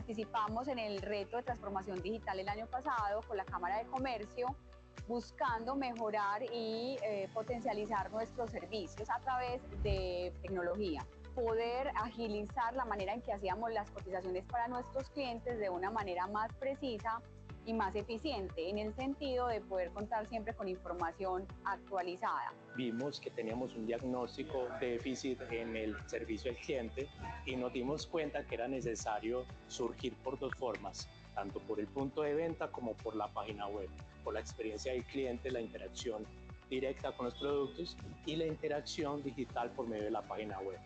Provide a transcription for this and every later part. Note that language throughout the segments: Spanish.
participamos en el reto de transformación digital el año pasado con la Cámara de Comercio, buscando mejorar y potencializar nuestros servicios a través de tecnología. Poder agilizar la manera en que hacíamos las cotizaciones para nuestros clientes de una manera más precisa y más eficiente, en el sentido de poder contar siempre con información actualizada. Vimos que teníamos un diagnóstico de déficit en el servicio al cliente y nos dimos cuenta que era necesario surgir por dos formas, tanto por el punto de venta como por la página web, por la experiencia del cliente, la interacción directa con los productos y la interacción digital por medio de la página web.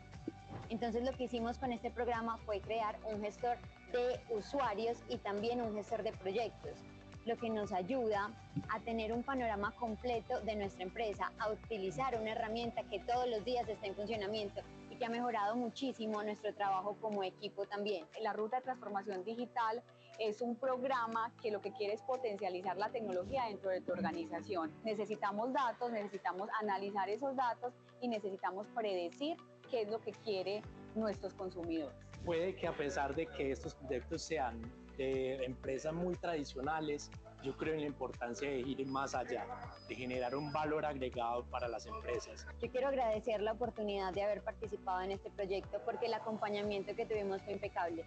Entonces lo que hicimos con este programa fue crear un gestor de usuarios y también un gestor de proyectos, lo que nos ayuda a tener un panorama completo de nuestra empresa, a utilizar una herramienta que todos los días está en funcionamiento y que ha mejorado muchísimo nuestro trabajo como equipo también. La Ruta de Transformación Digital es un programa que lo que quiere es potencializar la tecnología dentro de tu organización. Necesitamos datos, necesitamos analizar esos datos y necesitamos predecir qué es lo que quieren nuestros consumidores. Puede que a pesar de que estos proyectos sean de empresas muy tradicionales, yo creo en la importancia de ir más allá, de generar un valor agregado para las empresas. Yo quiero agradecer la oportunidad de haber participado en este proyecto porque el acompañamiento que tuvimos fue impecable.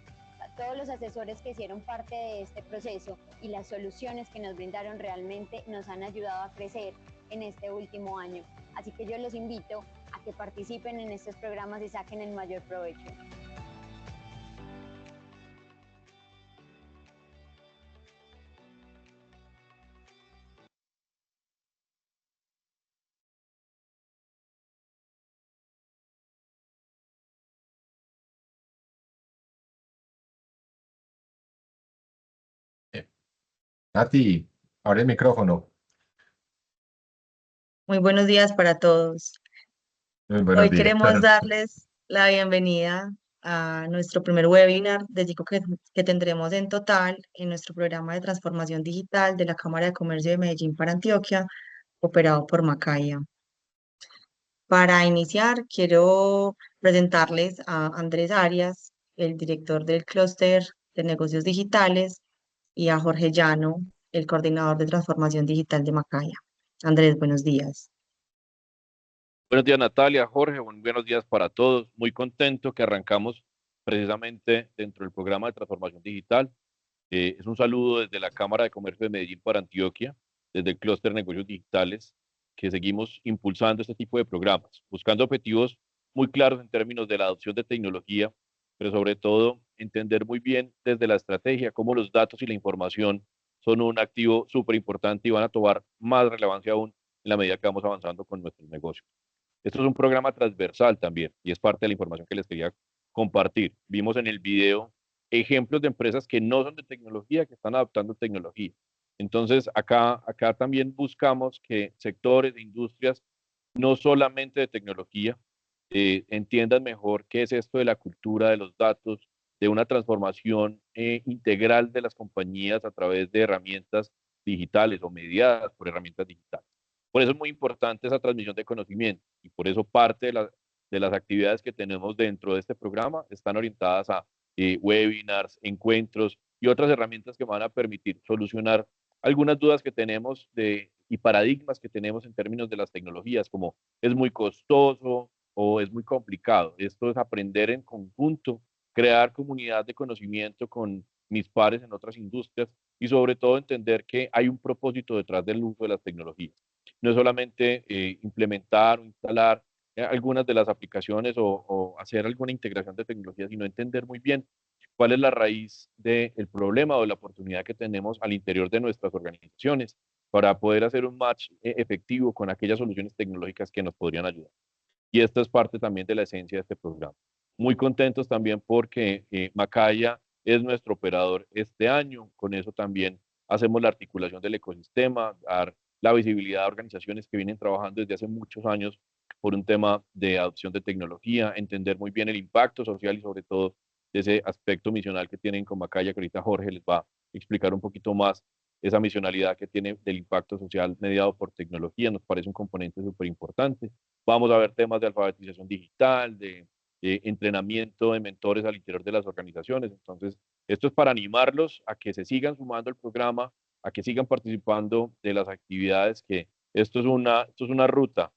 Todos los asesores que hicieron parte de este proceso y las soluciones que nos brindaron realmente nos han ayudado a crecer en este último año. Así que yo los invito a que participen en estos programas y saquen el mayor provecho. Nati, abre el micrófono. Muy buenos días para todos. Muy buenos Hoy días. queremos darles la bienvenida a nuestro primer webinar de cinco que tendremos en total en nuestro programa de transformación digital de la Cámara de Comercio de Medellín para Antioquia, operado por Macaya. Para iniciar, quiero presentarles a Andrés Arias, el director del clúster de negocios digitales, y a Jorge Llano, el coordinador de transformación digital de Macaya. Andrés, buenos días. Buenos días, Natalia, Jorge, buenos días para todos. Muy contento que arrancamos precisamente dentro del programa de transformación digital. Es un saludo desde la Cámara de Comercio de Medellín para Antioquia, desde el clúster de negocios digitales, que seguimos impulsando este tipo de programas, buscando objetivos muy claros en términos de la adopción de tecnología, pero sobre todo entender muy bien desde la estrategia cómo los datos y la información son un activo súper importante y van a tomar más relevancia aún en la medida que vamos avanzando con nuestros negocios. Esto es un programa transversal también y es parte de la información que les quería compartir. Vimos en el video ejemplos de empresas que no son de tecnología, que están adoptando tecnología. Entonces, acá también buscamos que sectores de industrias, no solamente de tecnología, entiendan mejor qué es esto de la cultura de los datos, de una transformación integral de las compañías a través de herramientas digitales o mediadas por herramientas digitales. Por eso es muy importante esa transmisión de conocimiento y por eso parte de las actividades que tenemos dentro de este programa están orientadas a webinars, encuentros y otras herramientas que van a permitir solucionar algunas dudas que tenemos y paradigmas que tenemos en términos de las tecnologías, como es muy costoso o es muy complicado. Esto es aprender en conjunto, crear comunidad de conocimiento con mis pares en otras industrias y sobre todo entender que hay un propósito detrás del uso de las tecnologías. No es solamente implementar o instalar algunas de las aplicaciones o hacer alguna integración de tecnología, sino entender muy bien cuál es la raíz del problema o la oportunidad que tenemos al interior de nuestras organizaciones para poder hacer un match efectivo con aquellas soluciones tecnológicas que nos podrían ayudar. Y esto es parte también de la esencia de este programa. Muy contentos también porque Macaya es nuestro operador este año. Con eso también hacemos la articulación del ecosistema, dar la visibilidad a organizaciones que vienen trabajando desde hace muchos años por un tema de adopción de tecnología, entender muy bien el impacto social y sobre todo de ese aspecto misional que tienen con Macaya, que ahorita Jorge les va a explicar un poquito más esa misionalidad que tiene del impacto social mediado por tecnología. Nos parece un componente súper importante. Vamos a ver temas de alfabetización digital, de entrenamiento de mentores al interior de las organizaciones. Entonces, Esto es para animarlos a que se sigan sumando al programa, a que sigan participando de las actividades, que esto es una ruta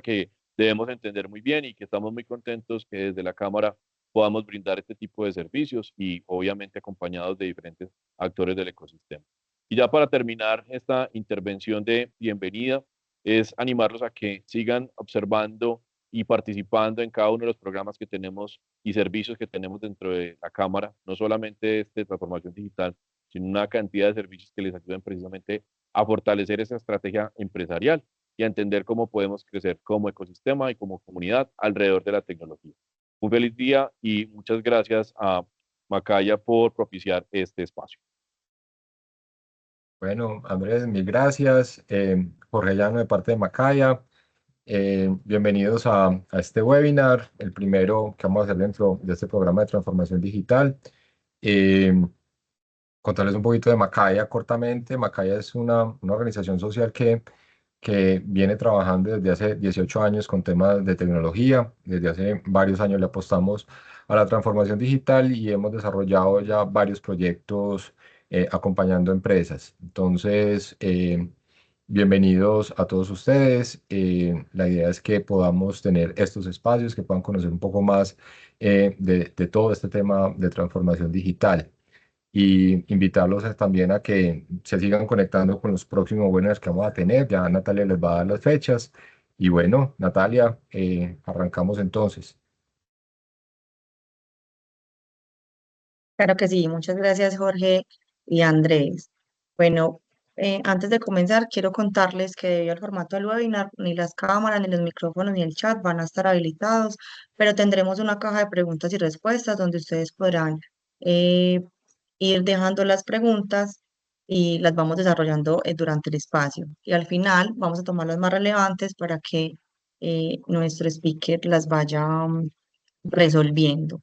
que debemos entender muy bien y que estamos muy contentos que desde la Cámara podamos brindar este tipo de servicios y obviamente acompañados de diferentes actores del ecosistema. Y ya para terminar esta intervención de bienvenida, es animarlos a que sigan observando y participando en cada uno de los programas que tenemos y servicios que tenemos dentro de la Cámara, no solamente de transformación digital, sino una cantidad de servicios que les ayuden precisamente a fortalecer esa estrategia empresarial y a entender cómo podemos crecer como ecosistema y como comunidad alrededor de la tecnología. Un feliz día y muchas gracias a Macaya por propiciar este espacio. Bueno, Andrés, mil gracias. Jorge Llano de parte de Macaya. Bienvenidos a este webinar, el primero que vamos a hacer dentro de este programa de transformación digital. Eh, Contarles un poquito de Macaya cortamente. Macaya es una organización social que viene trabajando desde hace 18 años con temas de tecnología. Desde hace varios años le apostamos a la transformación digital y hemos desarrollado ya varios proyectos acompañando empresas. Entonces, bienvenidos a todos ustedes. La idea es que podamos tener estos espacios, que puedan conocer un poco más de todo este tema de transformación digital y invitarlos también a que se sigan conectando con los próximos webinars que vamos a tener. Ya Natalia les va a dar las fechas. Y bueno, Natalia, arrancamos entonces. Claro que sí, muchas gracias Jorge y Andrés. Bueno, antes de comenzar, quiero contarles que debido al formato del webinar, ni las cámaras, ni los micrófonos, ni el chat van a estar habilitados, pero tendremos una caja de preguntas y respuestas donde ustedes podrán eh, ir dejando las preguntas y las vamos desarrollando durante el espacio. Y al final vamos a tomar las más relevantes para que nuestro speaker las vaya resolviendo.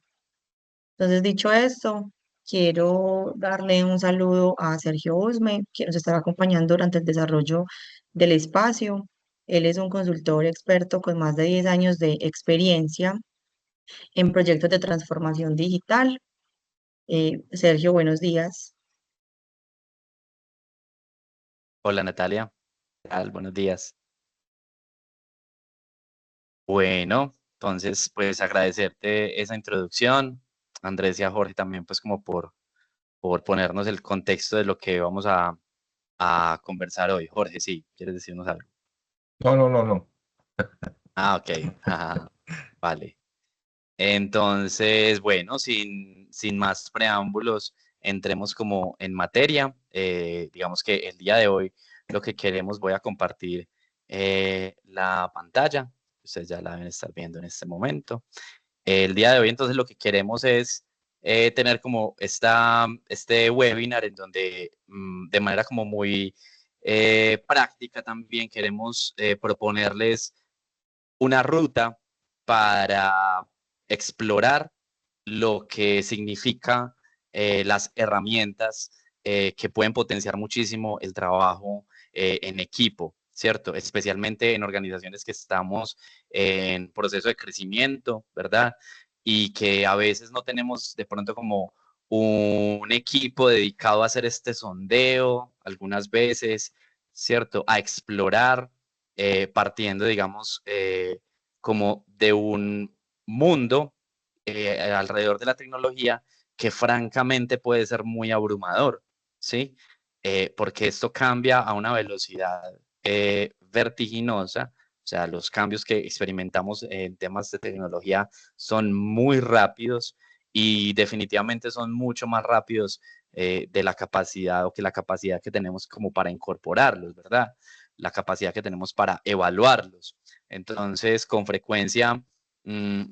Entonces, dicho esto, quiero darle un saludo a Sergio Usme, que nos estará acompañando durante el desarrollo del espacio. Él es un consultor experto con más de 10 años de experiencia en proyectos de transformación digital. Sergio, buenos días. Hola Natalia, ¿qué tal? Buenos días. Bueno, entonces pues agradecerte esa introducción, Andrés y a Jorge también pues como por ponernos el contexto de lo que vamos a conversar hoy. Jorge, sí, ¿quieres decirnos algo? No, no, no, no. Ah, ok, ajá, vale. Entonces, bueno, sin más preámbulos, entremos como en materia. Digamos que el día de hoy lo que queremos, voy a compartir la pantalla, ustedes ya la deben estar viendo en este momento. El día de hoy entonces lo que queremos es tener como este webinar en donde de manera como muy práctica también queremos proponerles una ruta para explorar lo que significa las herramientas que pueden potenciar muchísimo el trabajo en equipo, ¿cierto? Especialmente en organizaciones que estamos en proceso de crecimiento, ¿verdad? Y que a veces no tenemos de pronto como un equipo dedicado a hacer este sondeo, algunas veces, ¿cierto? A explorar partiendo, digamos, como de un mundo alrededor de la tecnología que francamente puede ser muy abrumador, ¿sí? Porque esto cambia a una velocidad vertiginosa, o sea, los cambios que experimentamos en temas de tecnología son muy rápidos y definitivamente son mucho más rápidos de la capacidad o que la capacidad que tenemos como para incorporarlos, ¿verdad? La capacidad que tenemos para evaluarlos. Entonces, con frecuencia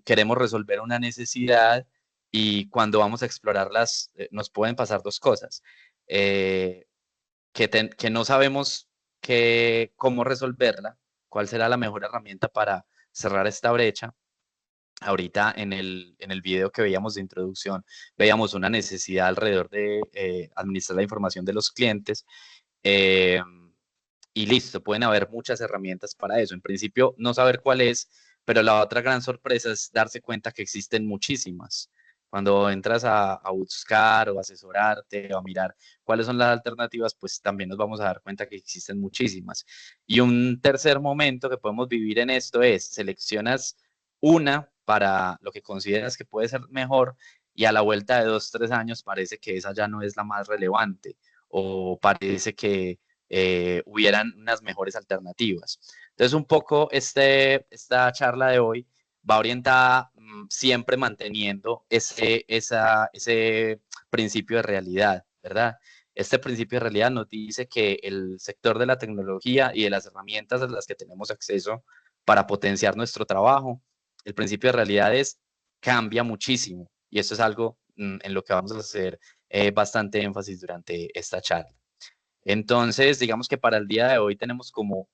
queremos resolver una necesidad y cuando vamos a explorarlas nos pueden pasar dos cosas. Que no sabemos cómo resolverla, cuál será la mejor herramienta para cerrar esta brecha. Ahorita en el video que veíamos de introducción, veíamos una necesidad alrededor de administrar la información de los clientes. Eh, y listo, pueden haber muchas herramientas para eso. En principio, no saber cuál es, pero la otra gran sorpresa es darse cuenta que existen muchísimas. Cuando entras a buscar o asesorarte o a mirar cuáles son las alternativas, pues también nos vamos a dar cuenta que existen muchísimas. Y un tercer momento que podemos vivir en esto es, seleccionas una para lo que consideras que puede ser mejor y a la vuelta de 2, 3 años parece que esa ya no es la más relevante o parece que hubieran unas mejores alternativas. Entonces, un poco esta charla de hoy va orientada siempre manteniendo ese principio de realidad, ¿verdad? Este principio de realidad nos dice que el sector de la tecnología y de las herramientas a las que tenemos acceso para potenciar nuestro trabajo, el principio de realidad cambia muchísimo y esto es algo en lo que vamos a hacer bastante énfasis durante esta charla. Entonces, digamos que para el día de hoy tenemos como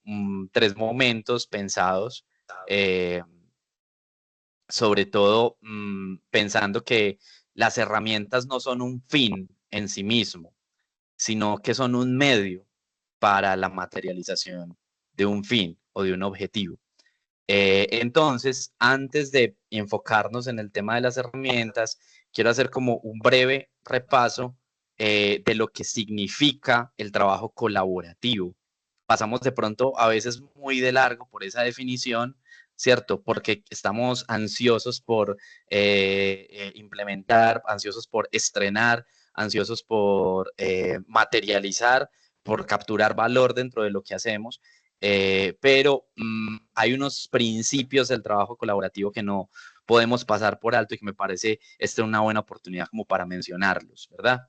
3 momentos pensados, eh, sobre todo pensando que las herramientas no son un fin en sí mismo, sino que son un medio para la materialización de un fin o de un objetivo. Entonces, antes de enfocarnos en el tema de las herramientas, quiero hacer como un breve repaso de lo que significa el trabajo colaborativo. Pasamos de pronto a veces muy de largo por esa definición, ¿cierto? Porque estamos ansiosos por implementar, ansiosos por estrenar, ansiosos por materializar, por capturar valor dentro de lo que hacemos. Pero hay unos principios del trabajo colaborativo que no podemos pasar por alto y que me parece esta una buena oportunidad como para mencionarlos, ¿verdad?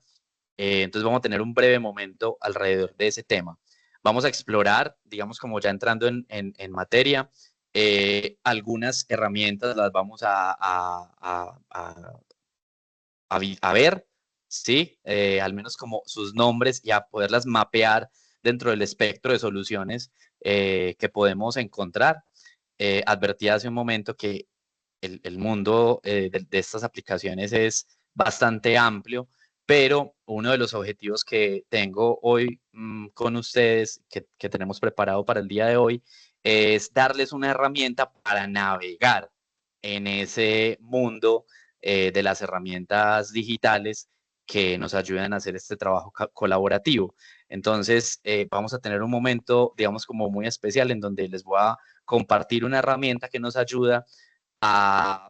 Entonces vamos a tener un breve momento alrededor de ese tema. Vamos a explorar, digamos, como ya entrando en materia, algunas herramientas las vamos a ver, ¿sí? Al menos como sus nombres y a poderlas mapear dentro del espectro de soluciones que podemos encontrar. Advertí hace un momento que el mundo de estas aplicaciones es bastante amplio, pero uno de los objetivos que tengo hoy con ustedes, que tenemos preparado para el día de hoy, es darles una herramienta para navegar en ese mundo de las herramientas digitales que nos ayudan a hacer este trabajo colaborativo. Entonces, vamos a tener un momento, digamos, como muy especial en donde les voy a compartir una herramienta que nos ayuda a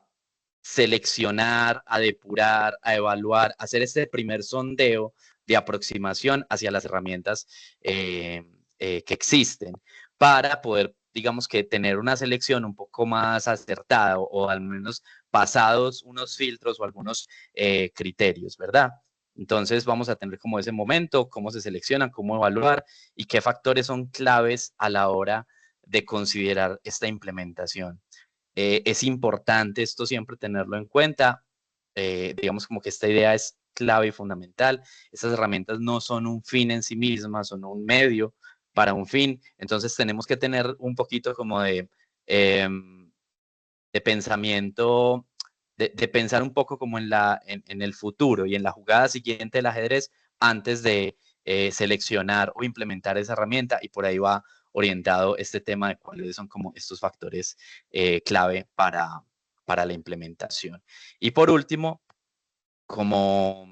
seleccionar, a depurar, a evaluar, a hacer este primer sondeo de aproximación hacia las herramientas que existen para poder, digamos que tener una selección un poco más acertada o al menos pasados unos filtros o algunos criterios, ¿verdad? Entonces vamos a tener como ese momento, cómo se seleccionan, cómo evaluar y qué factores son claves a la hora de considerar esta implementación. Es importante esto siempre tenerlo en cuenta. Digamos como que esta idea es clave y fundamental. Estas herramientas no son un fin en sí mismas, son un medio para un fin. Entonces tenemos que tener un poquito como de pensamiento, de pensar un poco como en el futuro y en la jugada siguiente del ajedrez antes de seleccionar o implementar esa herramienta y por ahí va orientado este tema de cuáles son como estos factores clave para la implementación. Y por último, como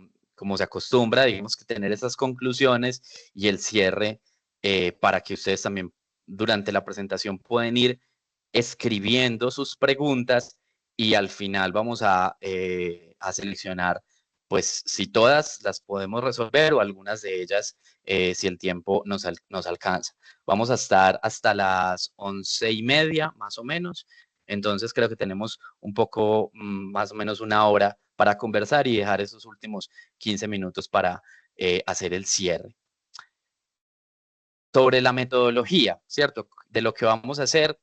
se acostumbra, digamos que tener esas conclusiones y el cierre para que ustedes también durante la presentación pueden ir escribiendo sus preguntas y al final vamos a seleccionar, pues si todas las podemos resolver o algunas de ellas, si el tiempo nos alcanza. Vamos a estar hasta las 11:30, más o menos. Entonces creo que tenemos un poco, más o menos una hora para conversar y dejar esos últimos 15 minutos para hacer el cierre. Sobre la metodología, ¿cierto? De lo que vamos a hacer,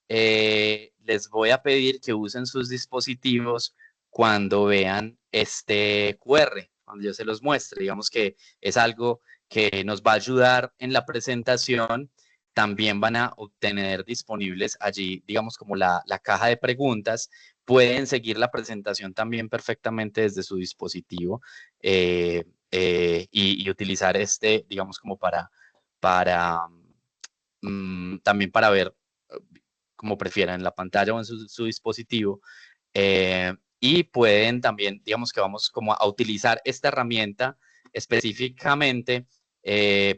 les voy a pedir que usen sus dispositivos cuando vean este QR, cuando yo se los muestre. Digamos que es algo que nos va a ayudar en la presentación. También van a obtener disponibles allí, digamos, como la caja de preguntas. Pueden seguir la presentación también perfectamente desde su dispositivo y utilizar digamos, como para también para ver como prefieran en la pantalla o en su dispositivo y pueden también, digamos que vamos como a utilizar esta herramienta específicamente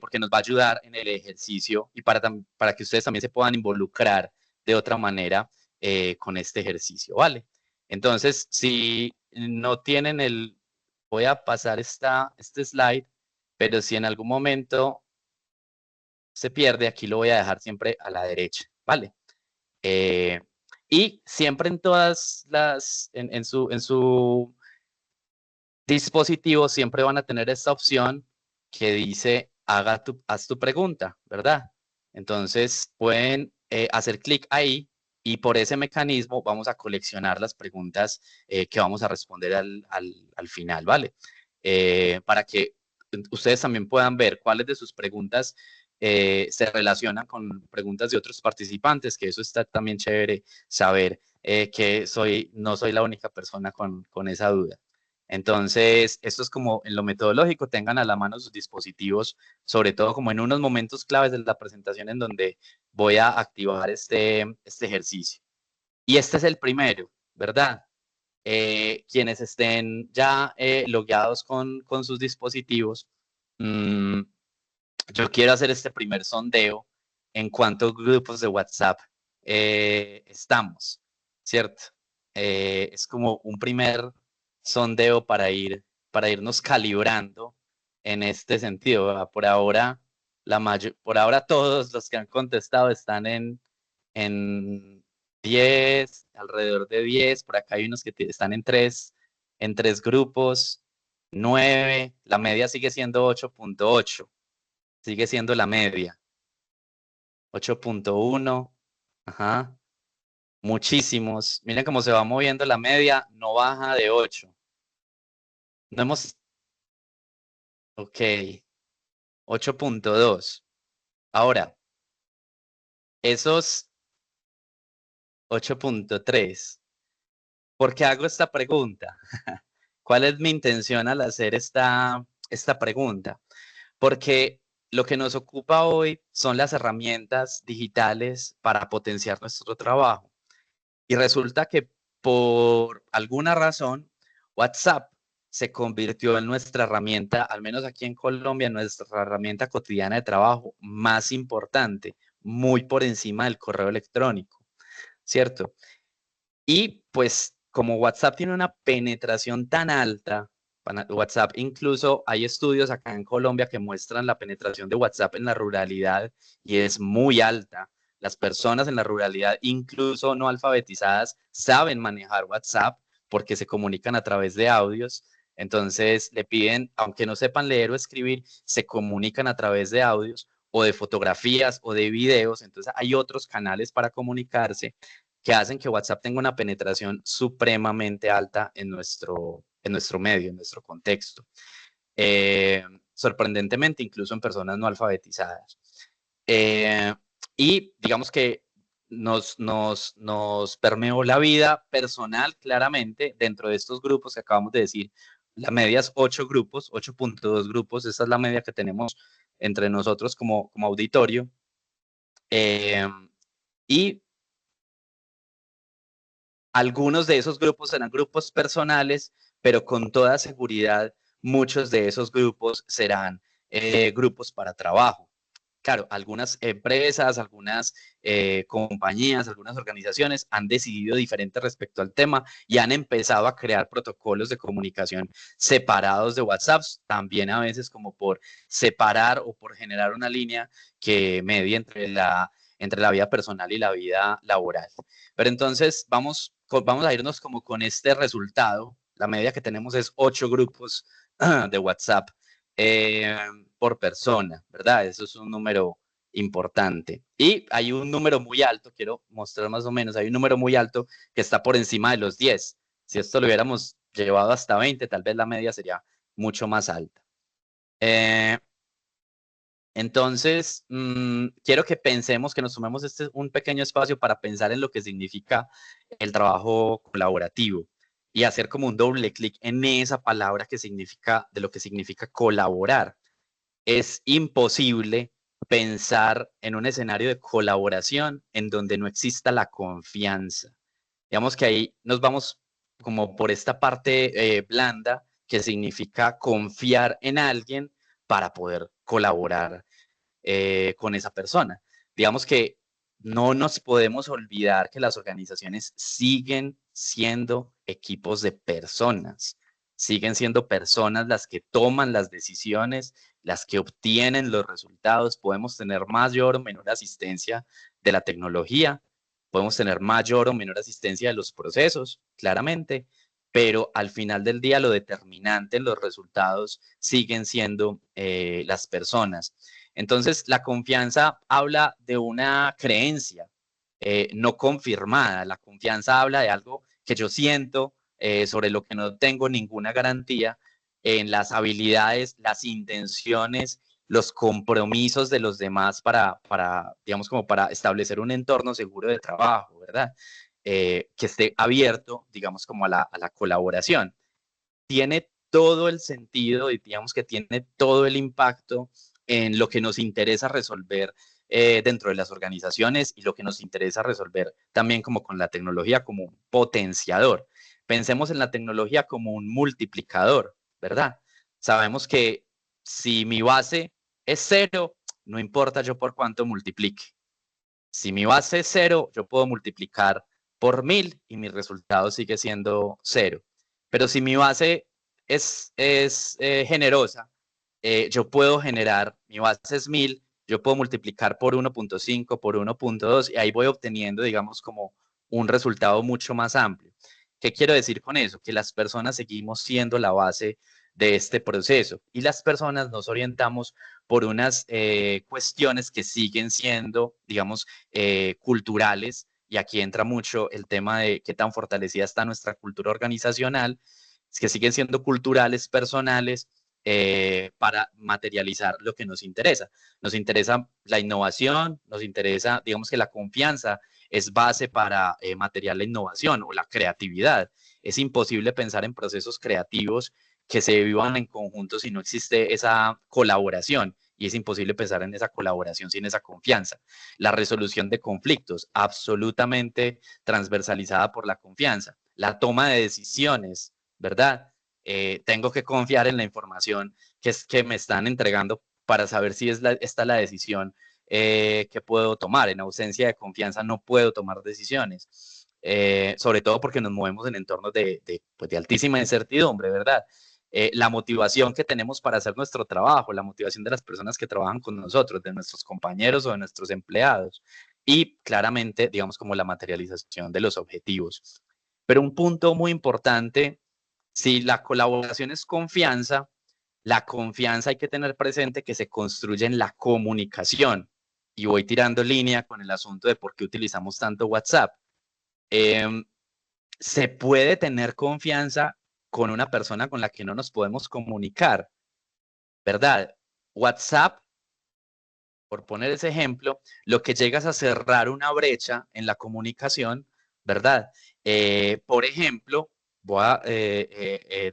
porque nos va a ayudar en el ejercicio y para que ustedes también se puedan involucrar de otra manera con este ejercicio, ¿vale? Entonces, si no tienen voy a pasar este slide, pero si en algún momento se pierde, aquí lo voy a dejar siempre a la derecha, ¿vale? Y siempre en todas en su dispositivo siempre van a tener esta opción que dice haz tu pregunta, ¿verdad? Entonces pueden hacer clic ahí y por ese mecanismo vamos a coleccionar las preguntas que vamos a responder al final, ¿vale? Para que ustedes también puedan ver cuáles de sus preguntas se relacionan con preguntas de otros participantes, que eso está también chévere saber que no soy la única persona con esa duda. Entonces, esto es como en lo metodológico, tengan a la mano sus dispositivos, sobre todo como en unos momentos claves de la presentación en donde voy a activar este ejercicio. Y este es el primero, ¿verdad? Quienes estén ya logueados con sus dispositivos, yo quiero hacer este primer sondeo en cuántos grupos de WhatsApp estamos, ¿cierto? Es como un primer sondeo para irnos calibrando en este sentido, ¿verdad? Por ahora todos los que han contestado están en 10, alrededor de 10, por acá hay unos que están en 3 grupos, 9, la media sigue siendo 8.8, sigue siendo la media. 8.1, ajá, muchísimos. Miren cómo se va moviendo la media, no baja de 8. No hemos, ok, 8.2. Ahora, esos 8.3. ¿Por qué hago esta pregunta? ¿Cuál es mi intención al hacer esta pregunta? Porque lo que nos ocupa hoy son las herramientas digitales para potenciar nuestro trabajo. Y resulta que por alguna razón, WhatsApp se convirtió en nuestra herramienta, al menos aquí en Colombia, nuestra herramienta cotidiana de trabajo más importante, muy por encima del correo electrónico, ¿cierto? Y pues como WhatsApp tiene una penetración tan alta, WhatsApp incluso hay estudios acá en Colombia que muestran la penetración de WhatsApp en la ruralidad y es muy alta. Las personas en la ruralidad, incluso no alfabetizadas, saben manejar WhatsApp porque se comunican a través de audios. Entonces le piden, aunque no sepan leer o escribir, se comunican a través de audios o de fotografías o de videos. Entonces hay otros canales para comunicarse que hacen que WhatsApp tenga una penetración supremamente alta en nuestro medio, en nuestro contexto. Sorprendentemente, incluso en personas no alfabetizadas. Y digamos que nos permeó la vida personal claramente dentro de estos grupos que acabamos de decir. La media es 8 grupos, 8.2 grupos, esa es la media que tenemos entre nosotros como auditorio. Y algunos de esos grupos serán grupos personales, pero con toda seguridad muchos de esos grupos serán grupos para trabajo. Claro, algunas empresas, algunas compañías, algunas organizaciones han decidido diferente respecto al tema y han empezado a crear protocolos de comunicación separados de WhatsApp, también a veces como por separar o por generar una línea que medie entre la vida personal y la vida laboral. Pero entonces vamos a irnos como con este resultado. La media que tenemos es 8 grupos de WhatsApp por persona, ¿verdad? Eso es un número importante. Y hay un número muy alto, quiero mostrar más o menos, hay un número muy alto que está por encima de los 10. Si esto lo hubiéramos llevado hasta 20, tal vez la media sería mucho más alta. Entonces, quiero que pensemos, que nos tomemos un pequeño espacio para pensar en lo que significa el trabajo colaborativo y hacer como un doble clic en esa palabra de lo que significa colaborar. Es imposible pensar en un escenario de colaboración en donde no exista la confianza. Digamos que ahí nos vamos como por esta parte blanda que significa confiar en alguien para poder colaborar con esa persona. Digamos que no nos podemos olvidar que las organizaciones siguen siendo equipos de personas, siguen siendo personas las que toman las decisiones, las que obtienen los resultados. Podemos tener mayor o menor asistencia de la tecnología, podemos tener mayor o menor asistencia de los procesos, claramente, pero al final del día lo determinante en los resultados siguen siendo las personas. Entonces, la confianza habla de una creencia no confirmada. La confianza habla de algo que yo siento sobre lo que no tengo ninguna garantía en las habilidades, las intenciones, los compromisos de los demás digamos, como para establecer un entorno seguro de trabajo, ¿verdad? Que esté abierto, digamos, como a la colaboración. Tiene todo el sentido y digamos que tiene todo el impacto en lo que nos interesa resolver dentro de las organizaciones y lo que nos interesa resolver también como con la tecnología como un potenciador. Pensemos en la tecnología como un multiplicador, ¿verdad? Sabemos que si mi base es 0, no importa yo por cuánto multiplique. Si mi base es 0, yo puedo multiplicar por 1000 y mi resultado sigue siendo 0. Pero si mi base es generosa, yo puedo generar, mi base es 1000, yo puedo multiplicar por 1.5, por 1.2 y ahí voy obteniendo, digamos, como un resultado mucho más amplio. ¿Qué quiero decir con eso? Que las personas seguimos siendo la base de este proceso y las personas nos orientamos por unas cuestiones que siguen siendo, digamos, culturales, y aquí entra mucho el tema de qué tan fortalecida está nuestra cultura organizacional, que siguen siendo culturales, personales, para materializar lo que nos interesa. Nos interesa la innovación, nos interesa, digamos que la confianza es base para material la innovación o la creatividad. Es imposible pensar en procesos creativos que se vivan en conjunto si no existe esa colaboración, y es imposible pensar en esa colaboración sin esa confianza. La resolución de conflictos, absolutamente transversalizada por la confianza. La toma de decisiones, ¿verdad? Tengo que confiar en la información que me están entregando para saber si esta la decisión que puedo tomar. En ausencia de confianza no puedo tomar decisiones, sobre todo porque nos movemos en entornos pues de altísima incertidumbre, ¿verdad? La motivación que tenemos para hacer nuestro trabajo, la motivación de las personas que trabajan con nosotros, de nuestros compañeros o de nuestros empleados, y claramente, digamos, como la materialización de los objetivos. Pero un punto muy importante, si la colaboración es confianza, la confianza hay que tener presente que se construye en la comunicación. Y voy tirando línea con el asunto de por qué utilizamos tanto WhatsApp. Se puede tener confianza con una persona con la que no nos podemos comunicar, ¿verdad? WhatsApp, por poner ese ejemplo, lo que llegas a cerrar una brecha en la comunicación, ¿verdad? Por ejemplo, voy a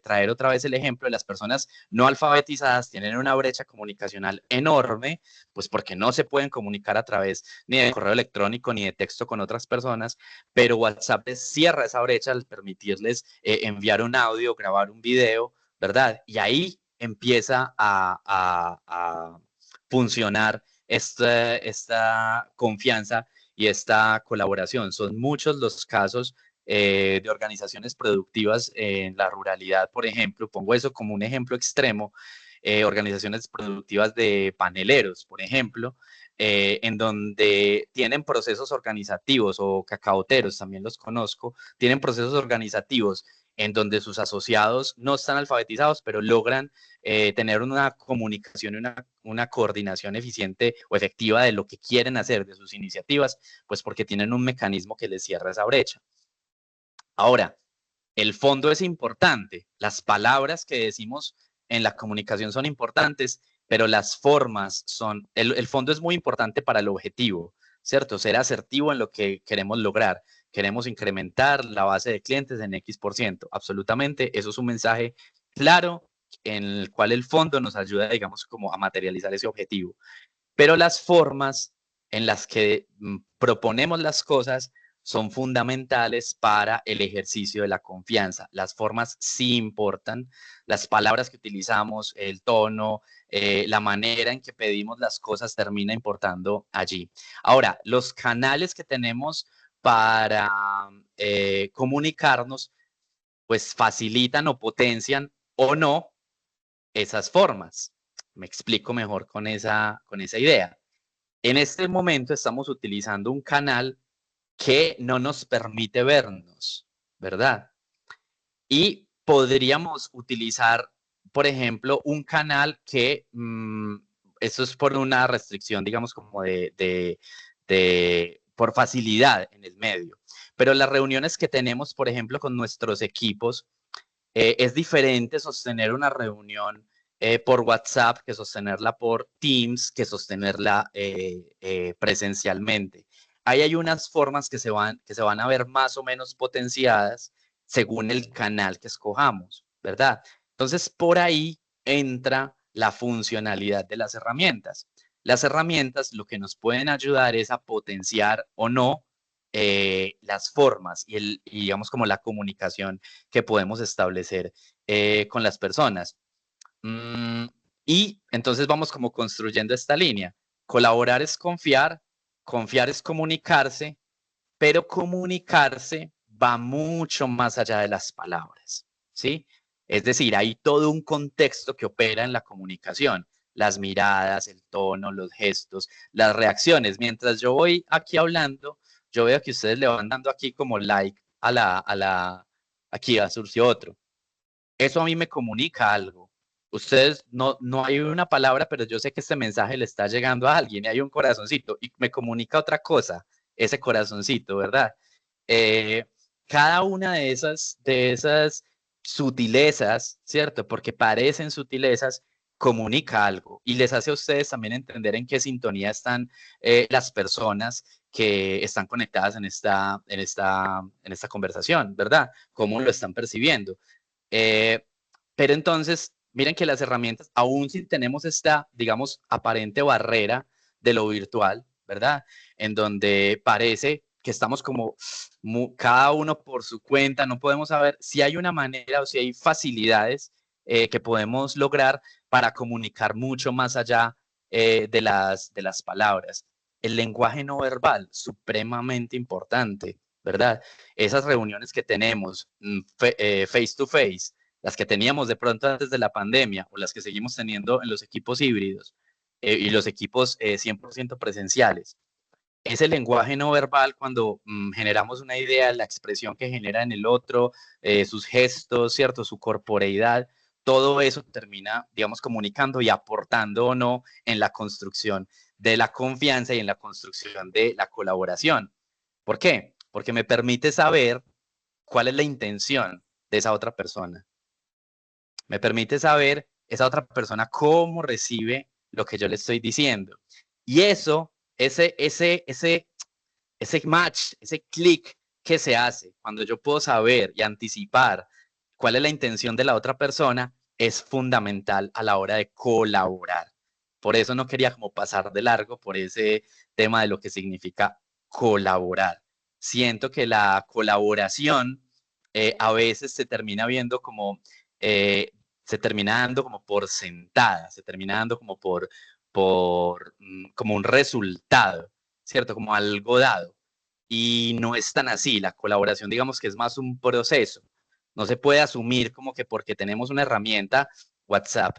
traer otra vez el ejemplo de las personas no alfabetizadas tienen una brecha comunicacional enorme, pues porque no se pueden comunicar a través ni de correo electrónico ni de texto con otras personas, pero WhatsApp les cierra esa brecha al permitirles enviar un audio, grabar un video, ¿verdad? Y ahí empieza a funcionar esta confianza y esta colaboración. Son muchos los casos de organizaciones productivas en la ruralidad, por ejemplo, pongo eso como un ejemplo extremo, organizaciones productivas de paneleros, por ejemplo, en donde tienen procesos organizativos, o cacaoteros, también los conozco, tienen procesos organizativos en donde sus asociados no están alfabetizados, pero logran tener una comunicación y una coordinación eficiente o efectiva de lo que quieren hacer, de sus iniciativas, pues porque tienen un mecanismo que les cierra esa brecha. Ahora, el fondo es importante, las palabras que decimos en la comunicación son importantes, pero las formas son, el fondo es muy importante para el objetivo, ¿cierto? Ser asertivo en lo que queremos lograr. Queremos incrementar la base de clientes en X%, absolutamente, eso es un mensaje claro en el cual el fondo nos ayuda, digamos, como a materializar ese objetivo. Pero las formas en las que proponemos las cosas son fundamentales para el ejercicio de la confianza. Las formas sí importan, las palabras que utilizamos, el tono, la manera en que pedimos las cosas termina importando allí. Ahora, los canales que tenemos para comunicarnos, pues facilitan o potencian o no esas formas. Me explico mejor con esa idea. En este momento estamos utilizando un canal que no nos permite vernos, ¿verdad? Y podríamos utilizar, por ejemplo, un canal que, eso es por una restricción, digamos, como por facilidad en el medio. Pero las reuniones que tenemos, por ejemplo, con nuestros equipos, es diferente sostener una reunión por WhatsApp que sostenerla por Teams, que sostenerla presencialmente. Ahí hay unas formas que se van a ver más o menos potenciadas según el canal que escojamos, ¿verdad? Entonces, por ahí entra la funcionalidad de las herramientas. Las herramientas lo que nos pueden ayudar es a potenciar o no las formas y digamos como la comunicación que podemos establecer con las personas. Y entonces vamos como construyendo esta línea. Colaborar es confiar, confiar es comunicarse, pero comunicarse va mucho más allá de las palabras, ¿sí? Es decir, hay todo un contexto que opera en la comunicación, las miradas, el tono, los gestos, las reacciones. Mientras yo voy aquí hablando, yo veo que ustedes le van dando aquí como like aquí surgió otro. Eso a mí me comunica algo. Ustedes no hay una palabra, pero yo sé que este mensaje le está llegando a alguien y hay un corazoncito y me comunica otra cosa, ese corazoncito, ¿verdad? Eh, cada una de esas sutilezas, ¿cierto? Porque parecen sutilezas, comunica algo y les hace a ustedes también entender en qué sintonía están las personas que están conectadas en esta conversación, ¿verdad? Cómo lo están percibiendo. Pero entonces, miren que las herramientas, aún si tenemos esta, digamos, aparente barrera de lo virtual, ¿verdad? En donde parece que estamos como cada uno por su cuenta, no podemos saber si hay una manera o si hay facilidades que podemos lograr para comunicar mucho más allá de las palabras. El lenguaje no verbal, supremamente importante, ¿verdad? Esas reuniones que tenemos face to face, las que teníamos de pronto antes de la pandemia o las que seguimos teniendo en los equipos híbridos y los equipos 100% presenciales. Ese lenguaje no verbal, cuando generamos una idea, la expresión que genera en el otro, sus gestos, ¿cierto? Su corporeidad, todo eso termina, digamos, comunicando y aportando o no en la construcción de la confianza y en la construcción de la colaboración. ¿Por qué? Porque me permite saber cuál es la intención de esa otra persona. Me permite saber esa otra persona cómo recibe lo que yo le estoy diciendo. Y eso, ese match, ese clic que se hace cuando yo puedo saber y anticipar cuál es la intención de la otra persona, es fundamental a la hora de colaborar. Por eso no quería como pasar de largo por ese tema de lo que significa colaborar. Siento que la colaboración a veces se termina viendo como, se termina dando como por sentada, se termina dando como como un resultado, ¿cierto? Como algo dado. Y no es tan así. La colaboración, digamos que es más un proceso. No se puede asumir como que porque tenemos una herramienta, WhatsApp,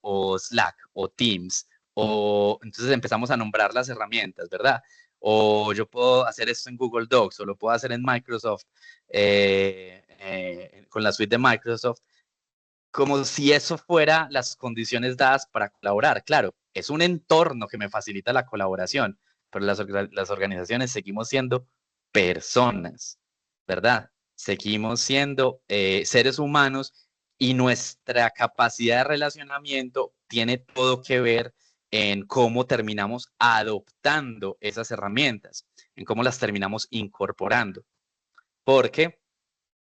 o Slack, o Teams, o entonces empezamos a nombrar las herramientas, ¿verdad? O yo puedo hacer esto en Google Docs, o lo puedo hacer en Microsoft, con la suite de Microsoft, como si eso fuera las condiciones dadas para colaborar. Claro, es un entorno que me facilita la colaboración, pero las organizaciones seguimos siendo personas, ¿verdad? Seguimos siendo seres humanos y nuestra capacidad de relacionamiento tiene todo que ver en cómo terminamos adoptando esas herramientas, en cómo las terminamos incorporando. Porque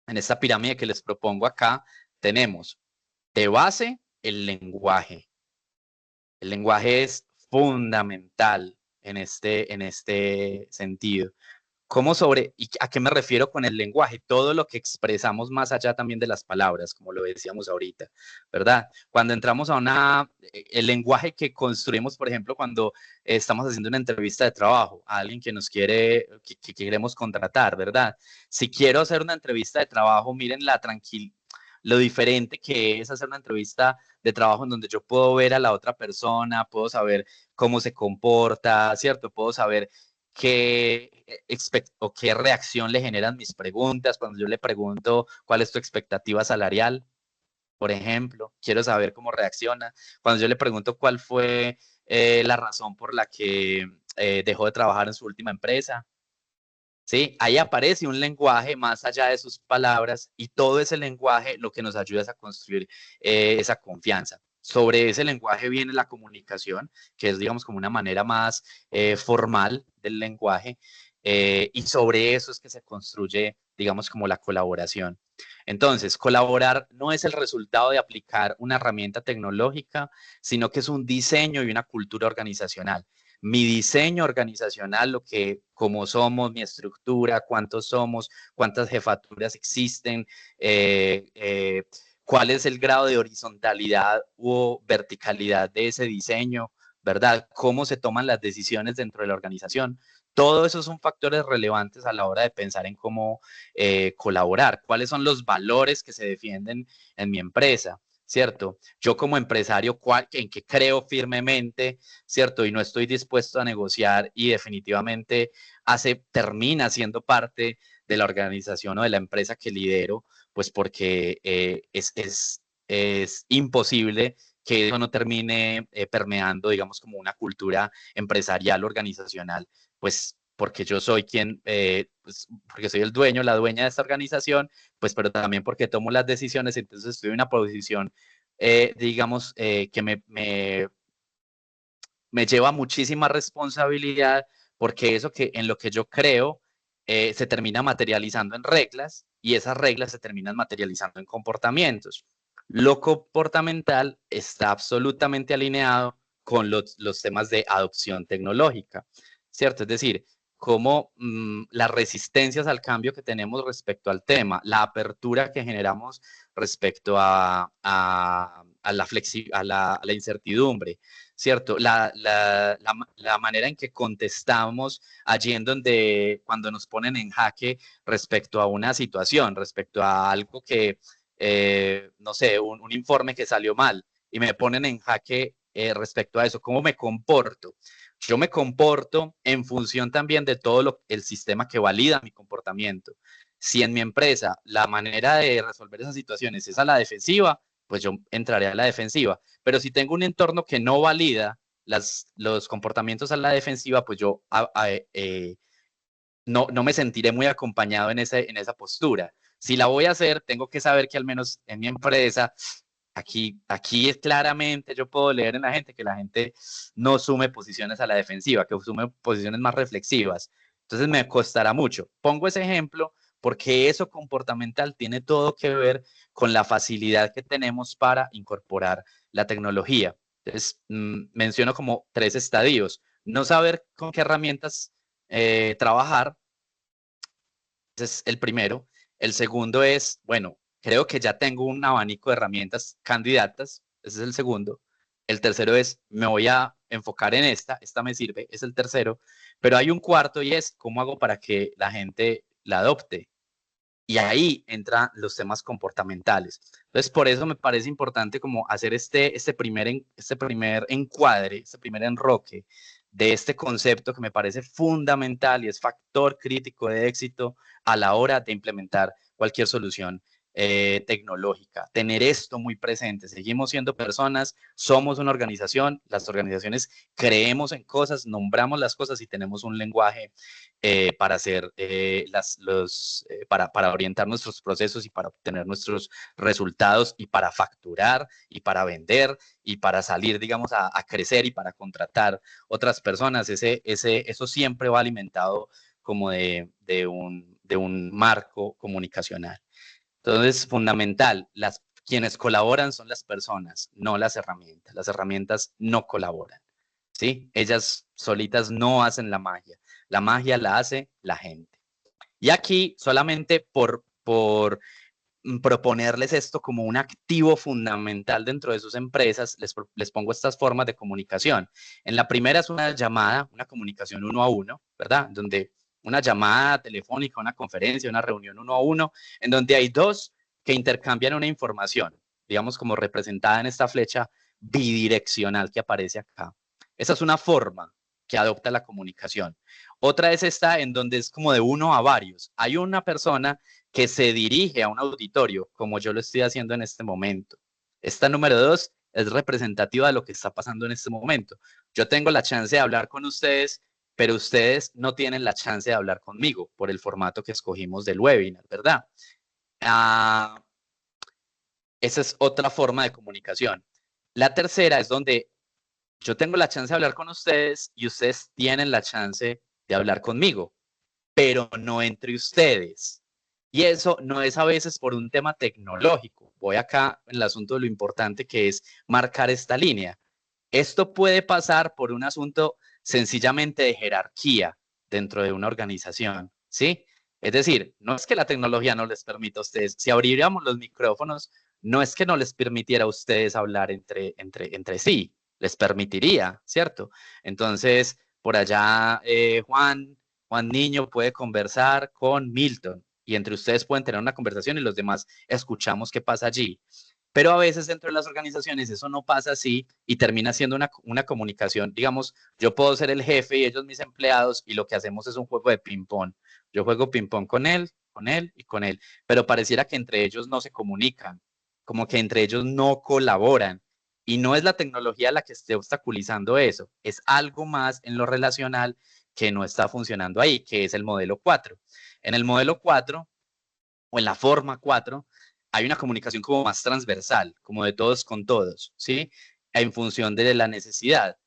en esta pirámide que les propongo acá, tenemos de base el lenguaje. El lenguaje es fundamental en este sentido. ¿Y a qué me refiero con el lenguaje? Todo lo que expresamos más allá también de las palabras, como lo decíamos ahorita, ¿verdad? Cuando entramos el lenguaje que construimos, por ejemplo, cuando estamos haciendo una entrevista de trabajo a alguien que nos que queremos contratar, ¿verdad? Si quiero hacer una entrevista de trabajo, miren lo diferente que es hacer una entrevista de trabajo en donde yo puedo ver a la otra persona, puedo saber cómo se comporta, ¿cierto? Puedo saber qué reacción le generan mis preguntas. Cuando yo le pregunto cuál es tu expectativa salarial, por ejemplo, quiero saber cómo reacciona. Cuando yo le pregunto cuál fue la razón por la que dejó de trabajar en su última empresa, ¿sí? Ahí aparece un lenguaje más allá de sus palabras y todo ese lenguaje lo que nos ayuda es a construir esa confianza. Sobre ese lenguaje viene la comunicación, que es, digamos, como una manera más formal del lenguaje, y sobre eso es que se construye, digamos, como la colaboración. Entonces, colaborar no es el resultado de aplicar una herramienta tecnológica, sino que es un diseño y una cultura organizacional. Mi diseño organizacional, cómo somos, mi estructura, cuántos somos, cuántas jefaturas existen, cuál es el grado de horizontalidad o verticalidad de ese diseño, ¿verdad? Cómo se toman las decisiones dentro de la organización. Todo eso son factores relevantes a la hora de pensar en cómo colaborar, cuáles son los valores que se defienden en mi empresa, ¿cierto? Yo como empresario, en qué creo firmemente, ¿cierto? Y no estoy dispuesto a negociar y definitivamente termina siendo parte de la organización o de la empresa que lidero, pues porque es imposible que eso no termine permeando, digamos, como una cultura empresarial, organizacional, pues porque yo soy pues, porque soy el dueño, la dueña de esta organización, pues pero también porque tomo las decisiones, entonces estoy en una posición, digamos, que me lleva muchísima responsabilidad, porque eso en lo que yo creo se termina materializando en reglas y esas reglas se terminan materializando en comportamientos. Lo comportamental está absolutamente alineado con los temas de adopción tecnológica, ¿cierto? Es decir, cómo las resistencias al cambio que tenemos respecto al tema, la apertura que generamos respecto a la incertidumbre, ¿cierto? La manera en que contestamos allí en donde cuando nos ponen en jaque respecto a una situación, respecto a algo que, no sé, un informe que salió mal y me ponen en jaque respecto a eso, ¿cómo me comporto? Yo me comporto en función también de todo el sistema que valida mi comportamiento. Si en mi empresa la manera de resolver esas situaciones es a la defensiva, pues yo entraré a la defensiva. Pero si tengo un entorno que no valida los comportamientos a la defensiva, pues yo no me sentiré muy acompañado en esa postura. Si la voy a hacer, tengo que saber que al menos en mi empresa, aquí es claramente, yo puedo leer en la gente que la gente no sume posiciones a la defensiva, que sume posiciones más reflexivas. Entonces me costará mucho. Pongo ese ejemplo porque eso comportamental tiene todo que ver con la facilidad que tenemos para incorporar la tecnología. Entonces, menciono como 3 estadios. No saber con qué herramientas trabajar, ese es el primero. El segundo es, bueno, creo que ya tengo un abanico de herramientas candidatas, ese es el segundo. El tercero es, me voy a enfocar en esta me sirve, es el tercero. Pero hay un cuarto y es, ¿cómo hago para que la gente la adopte? Y ahí entran los temas comportamentales. Entonces, por eso me parece importante como hacer este primer encuadre, este primer enroque de este concepto que me parece fundamental y es factor crítico de éxito a la hora de implementar cualquier solución tecnológica. Tener esto muy presente. Seguimos siendo personas, somos una organización, las organizaciones creemos en cosas, nombramos las cosas y tenemos un lenguaje para hacer para orientar nuestros procesos y para obtener nuestros resultados y para facturar y para vender y para salir, digamos, a crecer y para contratar otras personas. Eso siempre va alimentado como de un marco comunicacional. Entonces, fundamental, quienes colaboran son las personas, no las herramientas. Las herramientas no colaboran, ¿sí? Ellas solitas no hacen la magia la hace la gente. Y aquí solamente por proponerles esto como un activo fundamental dentro de sus empresas, les pongo estas formas de comunicación. En la primera es una llamada, una comunicación 1 a 1, ¿verdad? Donde una llamada telefónica, una conferencia, una reunión 1 a 1, en donde hay dos que intercambian una información, digamos como representada en esta flecha bidireccional que aparece acá. Esa es una forma que adopta la comunicación. Otra es esta en donde es como de uno a varios. Hay una persona que se dirige a un auditorio, como yo lo estoy haciendo en este momento. Esta número 2 es representativa de lo que está pasando en este momento. Yo tengo la chance de hablar con ustedes, pero ustedes no tienen la chance de hablar conmigo por el formato que escogimos del webinar, ¿verdad? Esa es otra forma de comunicación. La tercera es donde yo tengo la chance de hablar con ustedes y ustedes tienen la chance de hablar conmigo, pero no entre ustedes. Y eso no es a veces por un tema tecnológico. Voy acá en el asunto de lo importante que es marcar esta línea. Esto puede pasar por un asunto sencillamente de jerarquía dentro de una organización, ¿sí? Es decir, no es que la tecnología no les permita a ustedes, si abriéramos los micrófonos, no es que no les permitiera a ustedes hablar entre sí, les permitiría, ¿cierto? Entonces, por allá, Juan Niño puede conversar con Milton y entre ustedes pueden tener una conversación y los demás escuchamos qué pasa allí. Pero a veces dentro de las organizaciones eso no pasa así y termina siendo una comunicación. Digamos, yo puedo ser el jefe y ellos mis empleados y lo que hacemos es un juego de ping-pong. Yo juego ping-pong con él y con él, pero pareciera que entre ellos no se comunican, como que entre ellos no colaboran. Y no es la tecnología la que esté obstaculizando eso, es algo más en lo relacional que no está funcionando ahí, que es el modelo 4. En el modelo 4 o en la forma 4 hay una comunicación como más transversal, como de todos con todos, ¿sí? En función de la necesidad.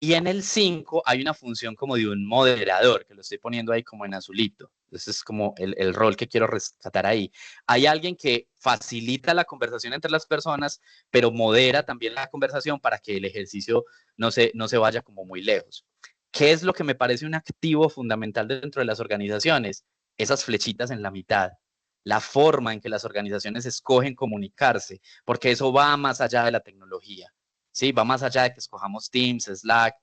Y en el 5 hay una función como de un moderador, que lo estoy poniendo ahí como en azulito. Ese es como el rol que quiero rescatar ahí. Hay alguien que facilita la conversación entre las personas, pero modera también la conversación para que el ejercicio no se vaya como muy lejos. ¿Qué es lo que me parece un activo fundamental dentro de las organizaciones? Esas flechitas en la mitad, la forma en que las organizaciones escogen comunicarse, porque eso va más allá de la tecnología. Sí, va más allá de que escojamos Teams, Slack,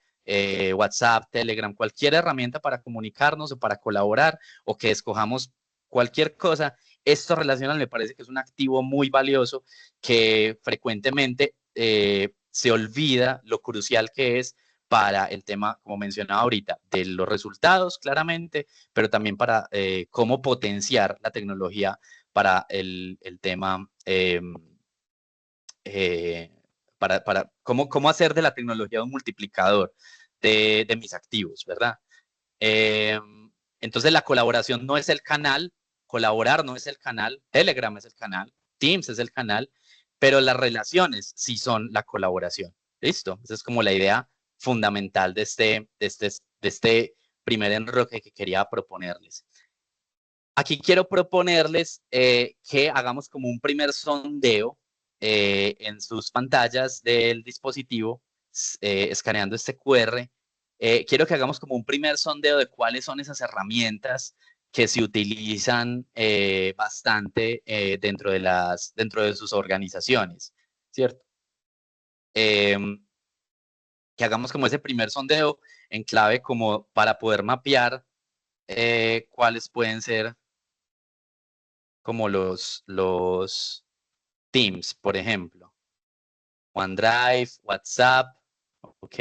WhatsApp, Telegram, cualquier herramienta para comunicarnos o para colaborar o que escojamos cualquier cosa. Esto relacional me parece que es un activo muy valioso que frecuentemente se olvida lo crucial que es para el tema, como mencionaba ahorita, de los resultados, claramente, pero también para cómo potenciar la tecnología para el tema para cómo hacer de la tecnología un multiplicador de mis activos, ¿verdad? Eh, entonces la colaboración no es el canal, colaborar no es el canal, Telegram es el canal, Teams es el canal, pero las relaciones sí son la colaboración. ¿Listo? Esa es como la idea fundamental de este primer enroque que quería proponerles. Aquí quiero proponerles que hagamos como un primer sondeo en sus pantallas del dispositivo, escaneando este QR. Quiero que hagamos como un primer sondeo de cuáles son esas herramientas que se utilizan bastante dentro de sus organizaciones, ¿cierto? Que hagamos como ese primer sondeo en clave como para poder mapear cuáles pueden ser como los Teams, por ejemplo. OneDrive, WhatsApp, ok,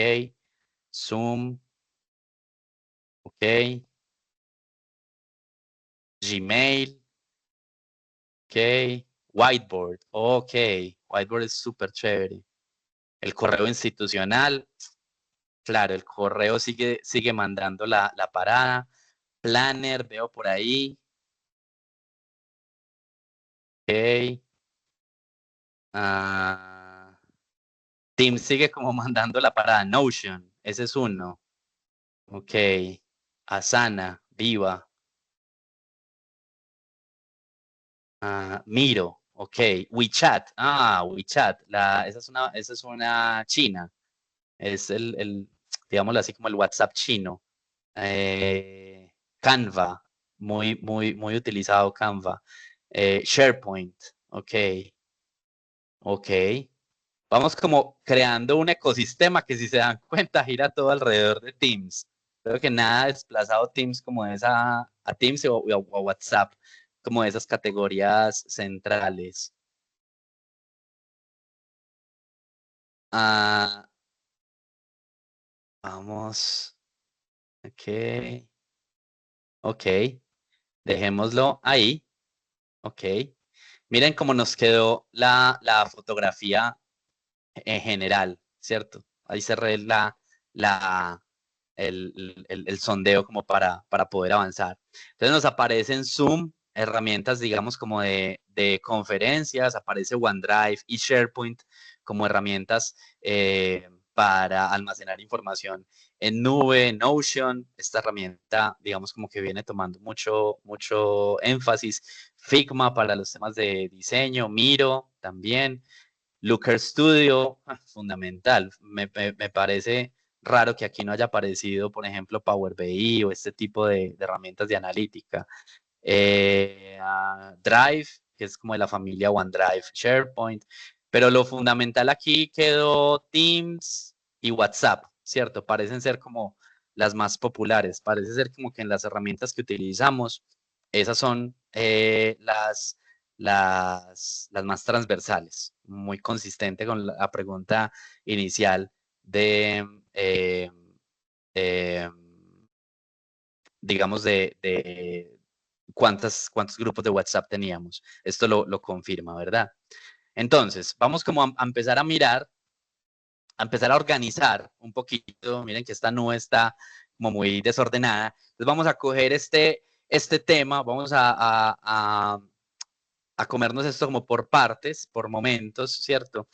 Zoom, ok, Gmail, ok, Whiteboard, ok, Whiteboard es súper chévere. El correo institucional, claro, el correo sigue mandando la parada. Planner, veo por ahí. Ok. Teams sigue como mandando la parada. Notion, ese es uno. Ok. Asana, Viva. Miro, ok. WeChat, WeChat. Esa es una china. Es digámoslo así, como el WhatsApp chino. Canva, muy utilizado Canva. SharePoint, ok, ok. Vamos como creando un ecosistema que si se dan cuenta gira todo alrededor de Teams. Creo que nada ha desplazado Teams como a Teams o a WhatsApp, como de esas categorías centrales. Ah, vamos, ok, ok, dejémoslo ahí, ok. Miren cómo nos quedó la fotografía en general, ¿cierto? Ahí cerré la, el sondeo como para poder avanzar. Entonces nos aparece en Zoom herramientas, digamos, como de conferencias, aparece OneDrive y SharePoint como herramientas para almacenar información en nube, Notion, esta herramienta, digamos, como que viene tomando mucho énfasis, Figma para los temas de diseño, Miro también, Looker Studio, fundamental. Me parece raro que aquí no haya aparecido, por ejemplo, Power BI o este tipo de herramientas de analítica. Drive, que es como de la familia OneDrive, SharePoint. Pero lo fundamental aquí quedó Teams y WhatsApp, ¿cierto? Parecen ser como las más populares. Parece ser como que en las herramientas que utilizamos, esas son las más transversales, muy consistente con la pregunta inicial de, eh, digamos, de cuántos grupos de WhatsApp teníamos. Esto lo confirma, ¿verdad? Entonces, vamos como a empezar a mirar, a empezar a organizar un poquito. Miren que esta nube está como muy desordenada. Entonces vamos a coger este tema, vamos a comernos esto como por partes, por momentos, ¿cierto?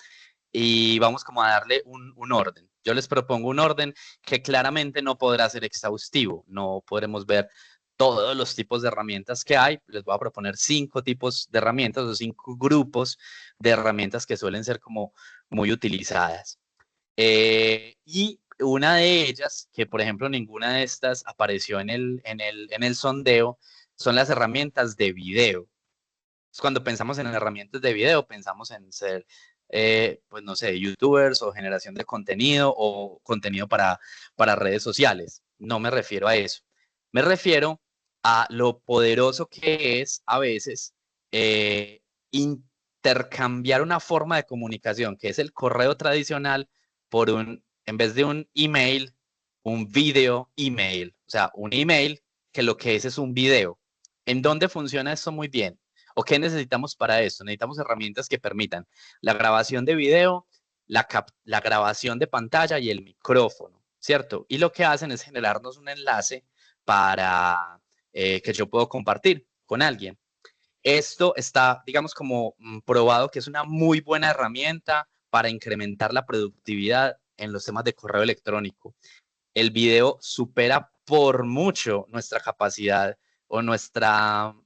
Y vamos como a darle un orden. Yo les propongo un orden que claramente no podrá ser exhaustivo, no podremos ver todos los tipos de herramientas que hay. Les voy a proponer 5 tipos de herramientas o 5 grupos de herramientas que suelen ser como muy utilizadas. Y una de ellas, que por ejemplo ninguna de estas apareció en el sondeo, son las herramientas de video. Cuando pensamos en herramientas de video, pensamos en ser, pues no sé, youtubers o generación de contenido o contenido para redes sociales. No me refiero a eso. Me refiero a lo poderoso que es a veces intercambiar una forma de comunicación, que es el correo tradicional, en vez de un email, un video email. O sea, un email que lo que es un video. ¿En dónde funciona esto muy bien? ¿O qué necesitamos para esto? Necesitamos herramientas que permitan la grabación de video, la grabación de pantalla y el micrófono, ¿cierto? Y lo que hacen es generarnos un enlace para que yo puedo compartir con alguien. Esto está, digamos, como probado que es una muy buena herramienta para incrementar la productividad en los temas de correo electrónico. El video supera por mucho nuestra capacidad o nuestra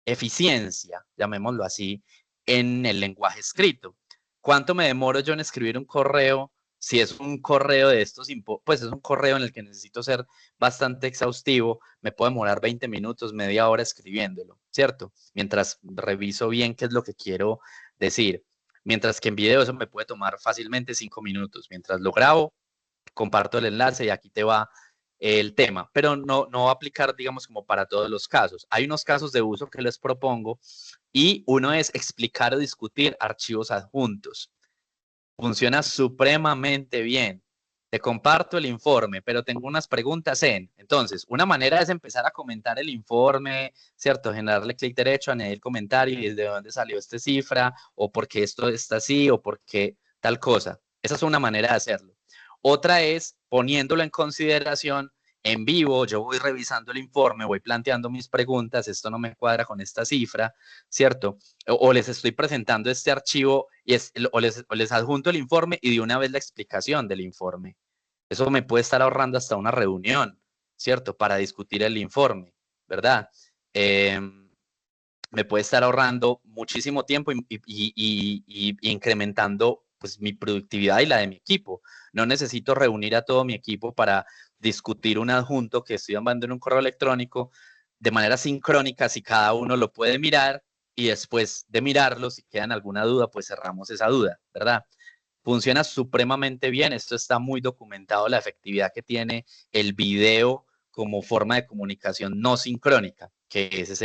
eficiencia, llamémoslo así, en el lenguaje escrito. ¿Cuánto me demoro yo en escribir un correo? Si es un correo de estos, pues es un correo en el que necesito ser bastante exhaustivo, me puedo demorar 20 minutos, media hora escribiéndolo, ¿cierto? Mientras reviso bien qué es lo que quiero decir. Mientras que en video eso me puede tomar fácilmente 5 minutos. Mientras lo grabo, comparto el enlace y aquí te va el tema, pero no va a aplicar, digamos, como para todos los casos. Hay unos casos de uso que les propongo y uno es explicar o discutir archivos adjuntos. Funciona supremamente bien. Te comparto el informe, pero tengo unas preguntas Entonces, una manera es empezar a comentar el informe, ¿cierto? Generarle clic derecho, añadir comentario y desde dónde salió esta cifra, o por qué esto está así, o por qué tal cosa. Esa es una manera de hacerlo. Otra es poniéndolo en consideración en vivo, yo voy revisando el informe, voy planteando mis preguntas, esto no me cuadra con esta cifra, ¿cierto? O les estoy presentando este archivo o les adjunto el informe y de una vez la explicación del informe. Eso me puede estar ahorrando hasta una reunión, ¿cierto? Para discutir el informe, ¿verdad? Me puede estar ahorrando muchísimo tiempo y incrementando pues, mi productividad y la de mi equipo. No necesito reunir a todo mi equipo para discutir un adjunto que estoy enviando en un correo electrónico de manera sincrónica, si cada uno lo puede mirar y después de mirarlo, si quedan alguna duda, pues cerramos esa duda, ¿verdad? Funciona supremamente bien, esto está muy documentado, la efectividad que tiene el video como forma de comunicación no sincrónica, que ese es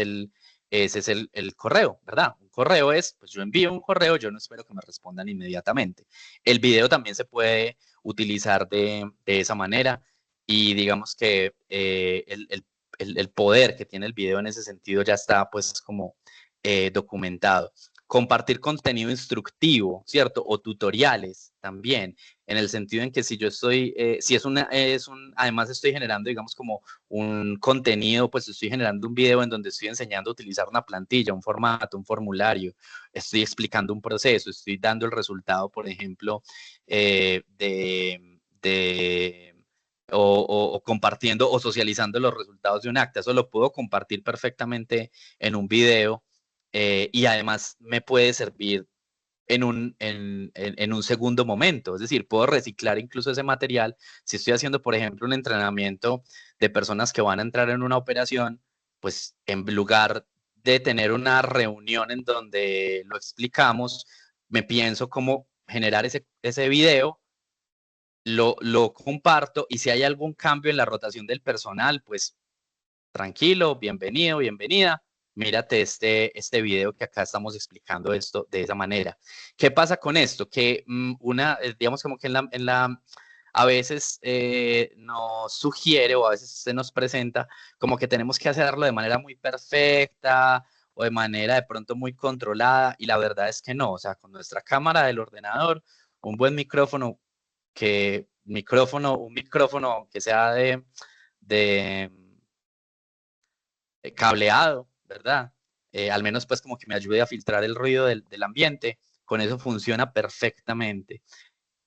el correo, ¿verdad? Un correo es, pues yo envío un correo, yo no espero que me respondan inmediatamente. El video también se puede utilizar de esa manera y digamos que el poder que tiene el video en ese sentido ya está pues como documentado. Compartir contenido instructivo, ¿cierto? O tutoriales también, en el sentido en que si yo estoy, si además estoy generando, digamos, como un contenido, pues estoy generando un video en donde estoy enseñando a utilizar una plantilla, un formato, un formulario, estoy explicando un proceso, estoy dando el resultado, por ejemplo, o compartiendo o socializando los resultados de un acta. Eso lo puedo compartir perfectamente en un video y además me puede servir en un segundo momento. Es decir, puedo reciclar incluso ese material. Si estoy haciendo, por ejemplo, un entrenamiento de personas que van a entrar en una operación, pues en lugar de tener una reunión en donde lo explicamos, me pienso cómo generar ese video, lo comparto y si hay algún cambio en la rotación del personal, pues tranquilo, bienvenido, bienvenida. Mírate este video que acá estamos explicando esto de esa manera. ¿Qué pasa con esto? Que digamos como que a veces nos sugiere o a veces se nos presenta como que tenemos que hacerlo de manera muy perfecta o de manera de pronto muy controlada y la verdad es que no, o sea, con nuestra cámara del ordenador, un buen micrófono, un micrófono que sea de cableado, ¿verdad? Al menos pues como que me ayude a filtrar el ruido del ambiente, con eso funciona perfectamente.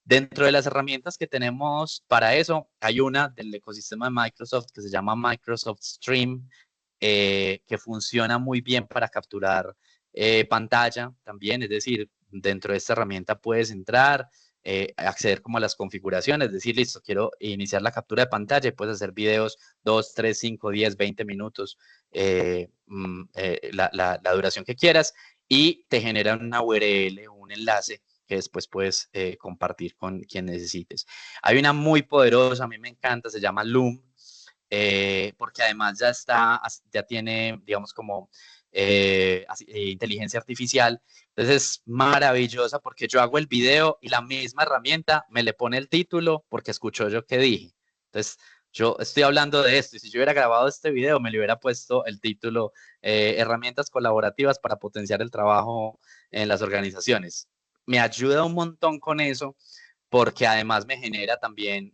Dentro de las herramientas que tenemos para eso, hay una del ecosistema de Microsoft que se llama Microsoft Stream, que funciona muy bien para capturar pantalla también, es decir, dentro de esta herramienta puedes entrar, acceder como a las configuraciones, decir, listo, quiero iniciar la captura de pantalla y puedes hacer videos 2, 3, 5, 10, 20 minutos, la duración que quieras y te genera una URL, un enlace que después puedes compartir con quien necesites. Hay una muy poderosa, a mí me encanta, se llama Loom, porque además ya tiene, digamos, como inteligencia artificial. Entonces es maravillosa porque yo hago el video y la misma herramienta me le pone el título porque escuchó yo que dije. Entonces yo estoy hablando de esto y si yo hubiera grabado este video me le hubiera puesto el título herramientas colaborativas para potenciar el trabajo en las organizaciones. Me ayuda un montón con eso porque además me genera también,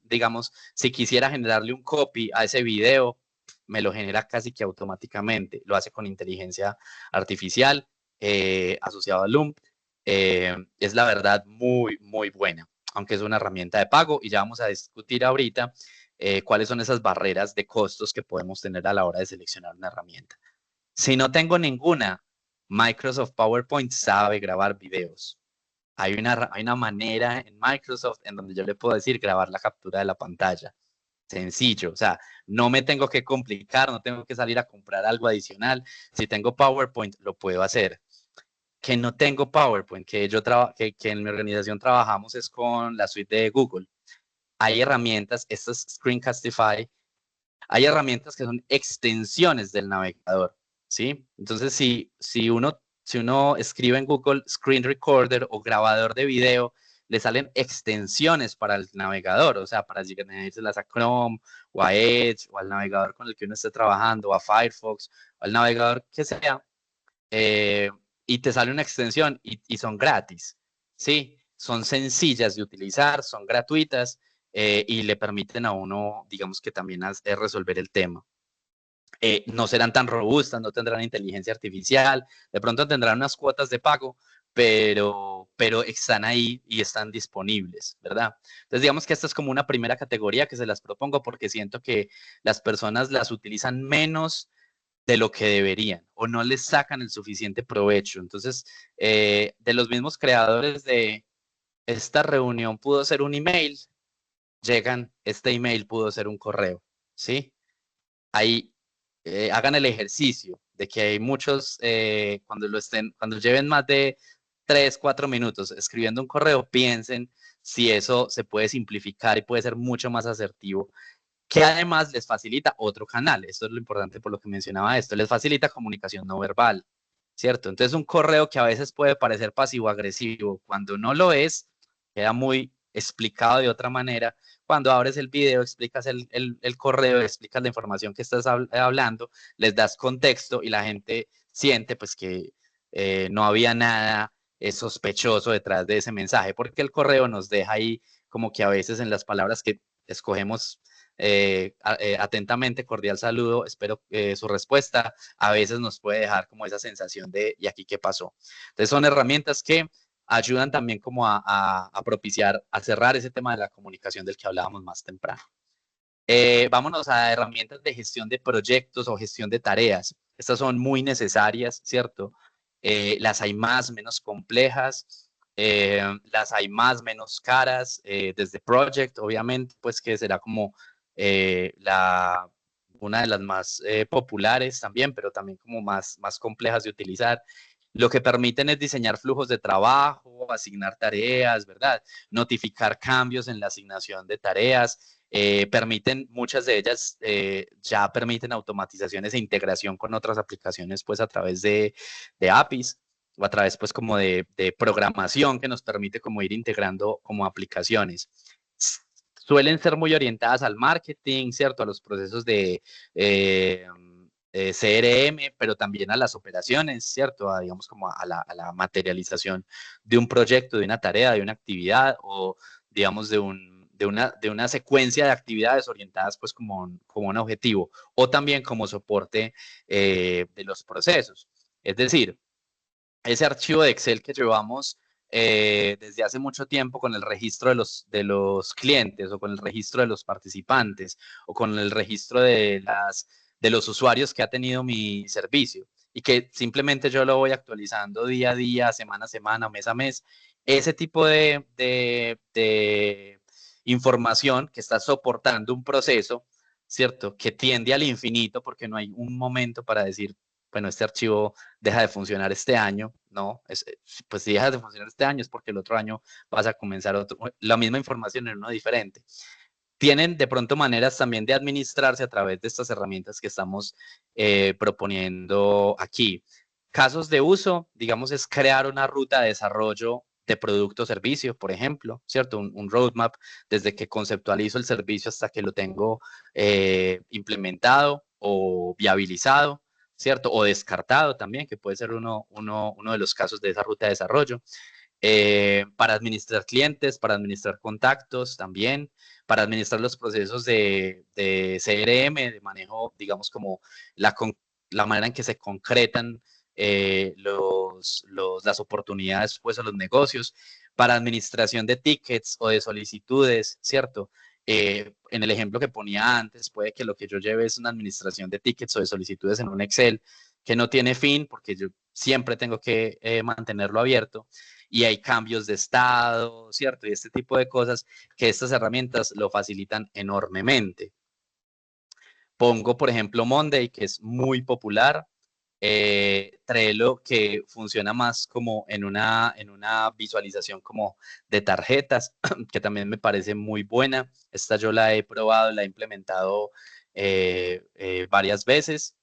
digamos, si quisiera generarle un copy a ese video, me lo genera casi que automáticamente. Lo hace con inteligencia artificial asociado a Loom. Es la verdad muy, muy buena, aunque es una herramienta de pago y ya vamos a discutir ahorita cuáles son esas barreras de costos que podemos tener a la hora de seleccionar una herramienta. Si no tengo ninguna, Microsoft PowerPoint sabe grabar videos. Hay una manera en Microsoft en donde yo le puedo decir grabar la captura de la pantalla. Sencillo, o sea, no me tengo que complicar, no tengo que salir a comprar algo adicional. Si tengo PowerPoint, lo puedo hacer. Que no tengo PowerPoint, que en mi organización trabajamos es con la suite de Google. Hay herramientas, estas Screencastify, hay herramientas que son extensiones del navegador, ¿sí? Entonces, si uno escribe en Google Screen Recorder o grabador de video, le salen extensiones para el navegador, o sea, para dirigirlas a Chrome o a Edge o al navegador con el que uno esté trabajando, o a Firefox, o al navegador que sea, y te sale una extensión y son gratis, ¿sí? Son sencillas de utilizar, son gratuitas y le permiten a uno, digamos que también resolver el tema. No serán tan robustas, no tendrán inteligencia artificial, de pronto tendrán unas cuotas de pago, pero están ahí y están disponibles, ¿verdad? Entonces digamos que esta es como una primera categoría que se las propongo porque siento que las personas las utilizan menos de lo que deberían o no les sacan el suficiente provecho. Entonces, de los mismos creadores de esta reunión pudo ser un email, este email pudo ser un correo, ¿sí? Hay hagan el ejercicio de que hay muchos, cuando lleven más de 3, 4 minutos escribiendo un correo, piensen si eso se puede simplificar y puede ser mucho más asertivo, que además les facilita otro canal. Esto es lo importante por lo que mencionaba esto, les facilita comunicación no verbal, ¿cierto? Entonces un correo que a veces puede parecer pasivo-agresivo, cuando no lo es, queda muy explicado de otra manera. Cuando abres el video, explicas el correo, explicas la información que estás hablando, les das contexto y la gente siente pues que no había nada sospechoso detrás de ese mensaje, porque el correo nos deja ahí como que a veces en las palabras que escogemos atentamente, cordial saludo, espero su respuesta, a veces nos puede dejar como esa sensación de ¿y aquí qué pasó? Entonces son herramientas que ayudan también como a propiciar, a cerrar ese tema de la comunicación del que hablábamos más temprano. Vámonos a herramientas de gestión de proyectos o gestión de tareas. Estas son muy necesarias, ¿cierto? Las hay más, menos complejas, las hay más, menos caras, desde Project, obviamente, pues que será como una de las más populares también, pero también como más complejas de utilizar. Lo que permiten es diseñar flujos de trabajo, asignar tareas, ¿verdad? Notificar cambios en la asignación de tareas. Permiten, muchas de ellas ya permiten automatizaciones e integración con otras aplicaciones, pues a través de APIs o a través pues como de programación que nos permite como ir integrando como aplicaciones. Suelen ser muy orientadas al marketing, ¿cierto? A los procesos de CRM, pero también a las operaciones, ¿cierto? Digamos como a la materialización de un proyecto, de una tarea, de una actividad o digamos de una secuencia de actividades orientadas pues como un objetivo o también como soporte de los procesos. Es decir, ese archivo de Excel que llevamos desde hace mucho tiempo con el registro de los clientes o con el registro de los participantes o con el registro de los usuarios que ha tenido mi servicio y que simplemente yo lo voy actualizando día a día, semana a semana, mes a mes. Ese tipo de información que está soportando un proceso, ¿cierto? Que tiende al infinito porque no hay un momento para decir, bueno, este archivo deja de funcionar este año, ¿no? Pues si deja de funcionar este año es porque el otro año vas a comenzar la misma información en uno diferente. Tienen de pronto maneras también de administrarse a través de estas herramientas que estamos proponiendo aquí. Casos de uso, digamos, es crear una ruta de desarrollo de producto o servicio, por ejemplo, ¿cierto? Un roadmap desde que conceptualizo el servicio hasta que lo tengo implementado o viabilizado, ¿cierto? O descartado también, que puede ser uno de los casos de esa ruta de desarrollo. Para administrar clientes, para administrar contactos también, para administrar los procesos de CRM, de manejo, digamos, como la manera en que se concretan las oportunidades pues a los negocios, para administración de tickets o de solicitudes, ¿cierto? En el ejemplo que ponía antes, puede que lo que yo lleve es una administración de tickets o de solicitudes en un Excel que no tiene fin porque yo siempre tengo que mantenerlo abierto y hay cambios de estado, ¿cierto? Y este tipo de cosas que estas herramientas lo facilitan enormemente. Pongo, por ejemplo, Monday, que es muy popular, Trello, que funciona más como en una visualización como de tarjetas, que también me parece muy buena. Esta yo la he probado, la he implementado varias veces.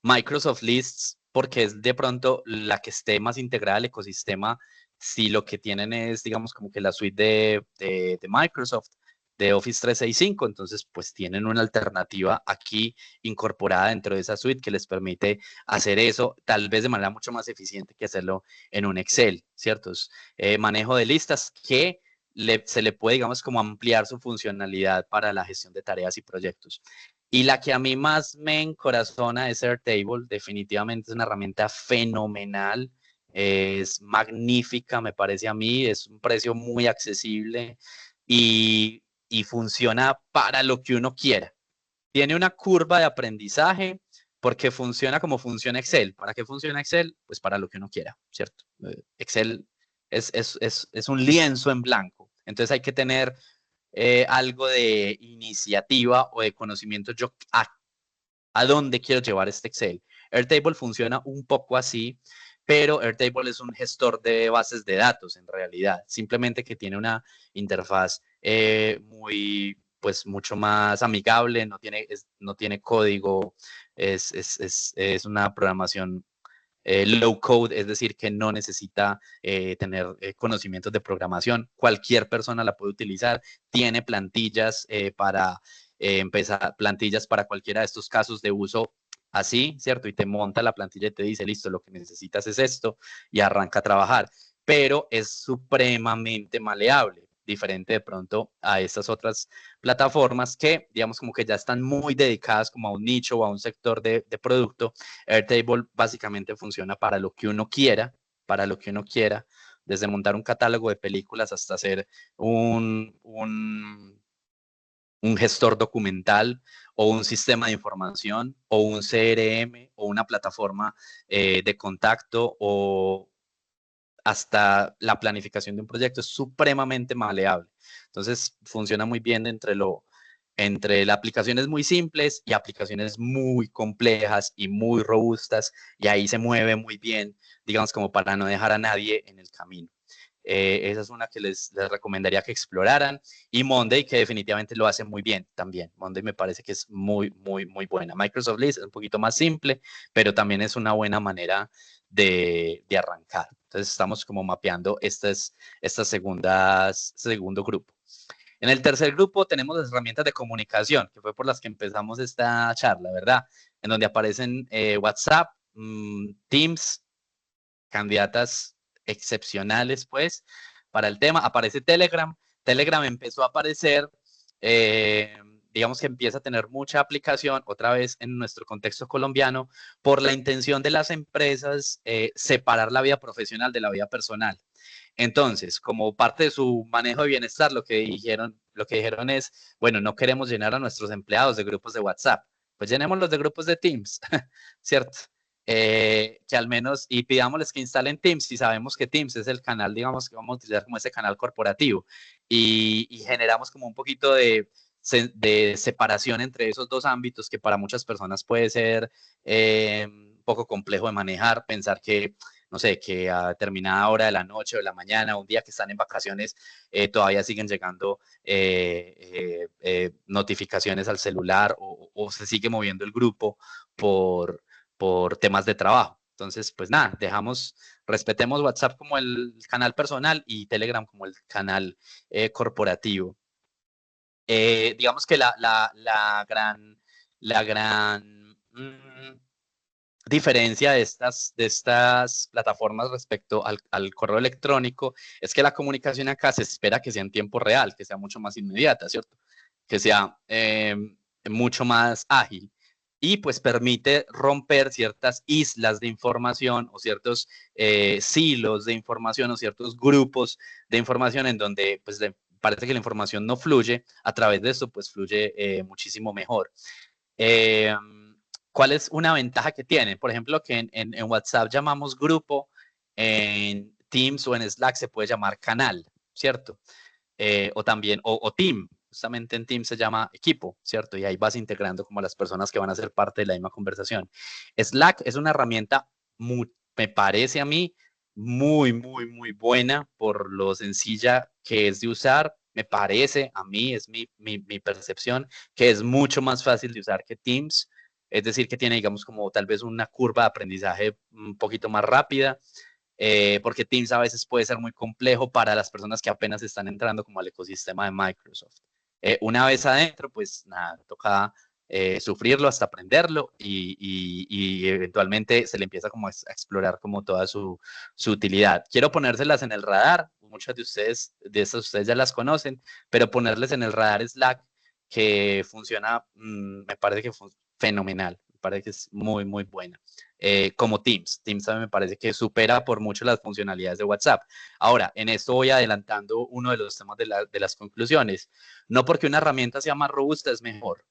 Microsoft Lists, porque es de pronto la que esté más integrada al ecosistema, si lo que tienen es, digamos, como que la suite de Microsoft, de Office 365, entonces pues tienen una alternativa aquí incorporada dentro de esa suite que les permite hacer eso tal vez de manera mucho más eficiente que hacerlo en un Excel, ¿cierto? Es, manejo de listas que se le puede, digamos, como ampliar su funcionalidad para la gestión de tareas y proyectos. Y la que a mí más me encorazona es Airtable, definitivamente es una herramienta fenomenal, es magnífica, me parece a mí, es un precio muy accesible y funciona para lo que uno quiera. Tiene una curva de aprendizaje porque funciona como funciona Excel. ¿Para qué funciona Excel? Pues para lo que uno quiera, ¿cierto? Excel es un lienzo en blanco, entonces hay que tener algo de iniciativa o de conocimiento. Yo ¿A dónde quiero llevar este Excel? Airtable funciona un poco así, pero Airtable es un gestor de bases de datos en realidad, simplemente que tiene una interfaz pues mucho más amigable, no tiene código, es una programación low code, es decir, que no necesita tener conocimientos de programación. Cualquier persona la puede utilizar, tiene plantillas para empezar, plantillas para cualquiera de estos casos de uso así, ¿cierto? Y te monta la plantilla y te dice, listo, lo que necesitas es esto y arranca a trabajar, pero es supremamente maleable, diferente de pronto a estas otras plataformas que, digamos, como que ya están muy dedicadas como a un nicho o a un sector de producto. Airtable básicamente funciona para lo que uno quiera, desde montar un catálogo de películas hasta hacer un gestor documental o un sistema de información o un CRM o una plataforma de contacto o hasta la planificación de un proyecto. Es supremamente maleable. Entonces funciona muy bien entre aplicaciones muy simples y aplicaciones muy complejas y muy robustas, y ahí se mueve muy bien, digamos, como para no dejar a nadie en el camino. Esa es una que les recomendaría que exploraran. Y Monday, que definitivamente lo hace muy bien también. Monday me parece que es muy, muy, muy buena. Microsoft List es un poquito más simple, pero también es una buena manera de arrancar. Entonces estamos como mapeando estas segundo grupo. En el tercer grupo tenemos las herramientas de comunicación, que fue por las que empezamos esta charla, ¿verdad? En donde aparecen WhatsApp, Teams, candidatas excepcionales, pues, para el tema. Aparece Telegram. Telegram empezó a aparecer, digamos que empieza a tener mucha aplicación, otra vez en nuestro contexto colombiano, por la intención de las empresas separar la vida profesional de la vida personal. Entonces, como parte de su manejo de bienestar, lo que dijeron es, bueno, no queremos llenar a nuestros empleados de grupos de WhatsApp, pues llenémoslos de grupos de Teams, ¿cierto? Que al menos, y pidámosles que instalen Teams, si sabemos que Teams es el canal, digamos, que vamos a utilizar como ese canal corporativo, y generamos como un poquito de separación entre esos dos ámbitos que para muchas personas puede ser un poco complejo de manejar, pensar que no sé, que a determinada hora de la noche o de la mañana, un día que están en vacaciones, todavía siguen llegando notificaciones al celular o se sigue moviendo el grupo por temas de trabajo. Entonces, pues nada, respetemos WhatsApp como el canal personal y Telegram como el canal corporativo. Digamos que la gran diferencia de estas plataformas respecto al correo electrónico es que la comunicación acá se espera que sea en tiempo real, que sea mucho más inmediata, ¿cierto? Que sea mucho más ágil y pues permite romper ciertas islas de información o ciertos silos de información o ciertos grupos de información en donde pues parece que la información no fluye. A través de esto pues fluye muchísimo mejor. ¿Cuál es una ventaja que tienen? Por ejemplo, que en WhatsApp llamamos grupo, en Teams o en Slack se puede llamar canal, ¿cierto? O también, o team, justamente en Teams se llama equipo, ¿cierto? Y ahí vas integrando como las personas que van a ser parte de la misma conversación. Slack es una herramienta, me parece a mí, muy, muy, muy buena por lo sencilla que es de usar. Me parece a mí, es mi percepción, que es mucho más fácil de usar que Teams. Es decir, que tiene, digamos, como tal vez una curva de aprendizaje un poquito más rápida, porque Teams a veces puede ser muy complejo para las personas que apenas están entrando como al ecosistema de Microsoft. Una vez adentro, pues nada, toca sufrirlo hasta aprenderlo y eventualmente se le empieza como a explorar como toda su utilidad. Quiero ponérselas en el radar, muchas de esas ustedes ya las conocen, pero ponerles en el radar Slack, que funciona, me parece que fenomenal, me parece que es muy, muy buena. Como Teams. Teams también me parece que supera por mucho las funcionalidades de WhatsApp. Ahora, en esto voy adelantando uno de los temas de las conclusiones. No porque una herramienta sea más robusta es mejor.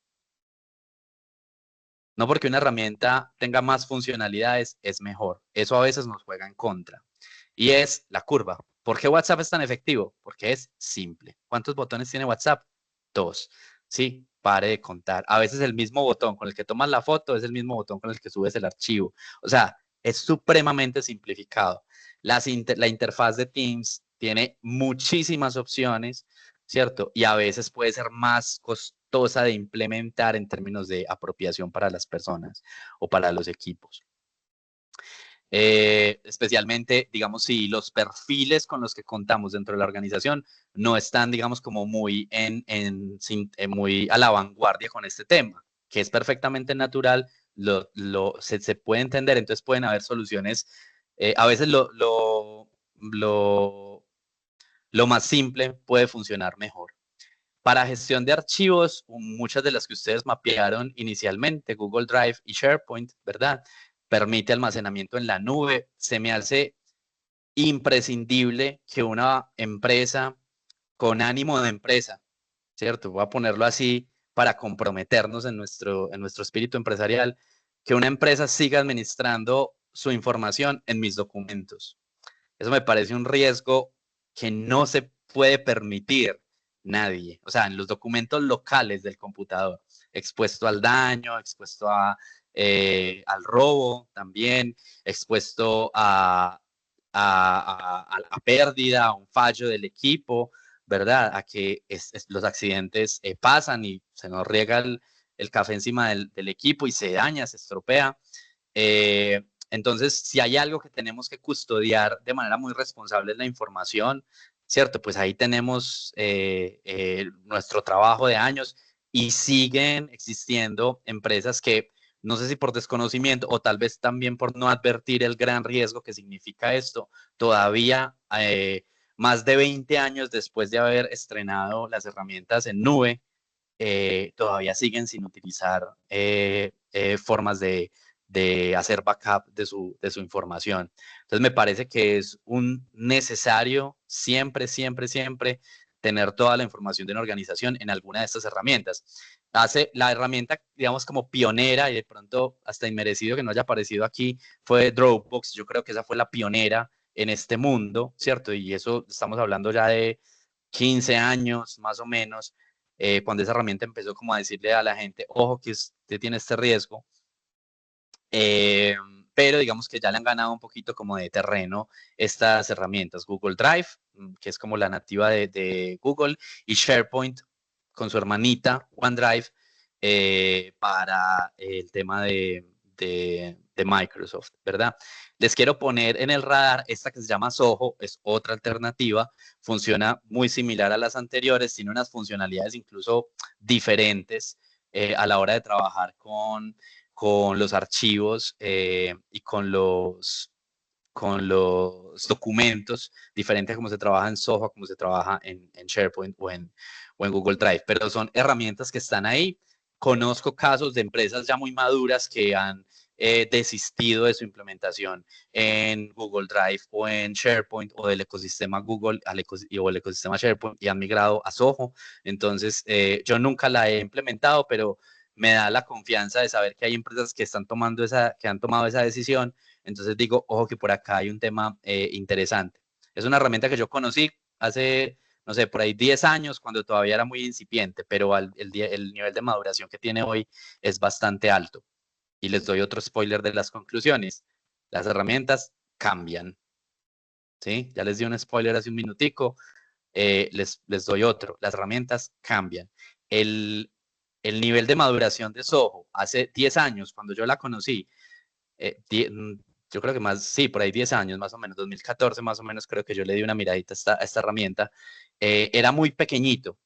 No porque una herramienta tenga más funcionalidades es mejor. Eso a veces nos juega en contra. Y es la curva. ¿Por qué WhatsApp es tan efectivo? Porque es simple. ¿Cuántos botones tiene WhatsApp? 2. ¿sí? Pare de contar. A veces el mismo botón con el que tomas la foto es el mismo botón con el que subes el archivo. O sea, es supremamente simplificado. La interfaz de Teams tiene muchísimas opciones, ¿cierto? Y a veces puede ser más costosa de implementar en términos de apropiación para las personas o para los equipos. Especialmente, digamos, si los perfiles con los que contamos dentro de la organización no están, digamos, como muy, muy a la vanguardia con este tema, que es perfectamente natural, se puede entender, entonces pueden haber soluciones, a veces lo más simple puede funcionar mejor. Para gestión de archivos, muchas de las que ustedes mapearon inicialmente, Google Drive y SharePoint, ¿verdad? Permite almacenamiento en la nube. Se me hace imprescindible que una empresa con ánimo de empresa, ¿cierto? Voy a ponerlo así para comprometernos en nuestro espíritu empresarial, que una empresa siga administrando su información en mis documentos. Eso me parece un riesgo que no se puede permitir nadie. O sea, en los documentos locales del computador, expuesto al daño, expuesto al robo también, expuesto a pérdida, a un fallo del equipo, ¿verdad? A que los accidentes pasan y se nos riega el café encima del equipo y se daña, se estropea. Entonces, si hay algo que tenemos que custodiar de manera muy responsable es la información, ¿cierto? Pues ahí tenemos nuestro trabajo de años y siguen existiendo empresas que, no sé si por desconocimiento o tal vez también por no advertir el gran riesgo que significa esto, todavía más de 20 años después de haber estrenado las herramientas en nube, todavía siguen sin utilizar formas de hacer backup de su información. Entonces me parece que es un necesario siempre, siempre, siempre tener toda la información de una organización en alguna de estas herramientas. Hace la herramienta, digamos, como pionera y de pronto hasta inmerecido que no haya aparecido aquí, fue Dropbox. Yo creo que esa fue la pionera en este mundo, ¿cierto? Y eso estamos hablando ya de 15 años más o menos, cuando esa herramienta empezó como a decirle a la gente, ojo que usted tiene este riesgo, pero digamos que ya le han ganado un poquito como de terreno estas herramientas, Google Drive, que es como la nativa de Google, y SharePoint con su hermanita OneDrive para el tema de Microsoft, ¿verdad? Les quiero poner en el radar esta que se llama Zoho, es otra alternativa, funciona muy similar a las anteriores, tiene unas funcionalidades incluso diferentes a la hora de trabajar con los archivos y con los documentos, diferente a cómo se trabaja en Zoho, como se trabaja en SharePoint o en Google Drive, pero son herramientas que están ahí. Conozco casos de empresas ya muy maduras que han desistido de su implementación en Google Drive o en SharePoint o del ecosistema Google o el ecosistema SharePoint y han migrado a Zoho. Entonces, yo nunca la he implementado, pero me da la confianza de saber que hay empresas que han tomado esa decisión. Entonces digo, ojo que por acá hay un tema interesante. Es una herramienta que yo conocí hace, no sé, por ahí 10 años, cuando todavía era muy incipiente, pero el nivel de maduración que tiene hoy es bastante alto. Y les doy otro spoiler de las conclusiones. Las herramientas cambian. ¿Sí? Ya les di un spoiler hace un minutico. Les doy otro. Las herramientas cambian. El nivel de maduración de Zoho hace 10 años, cuando yo la conocí, yo creo que más, sí, por ahí 10 años más o menos, 2014 más o menos, creo que yo le di una miradita a esta herramienta, era muy pequeñito.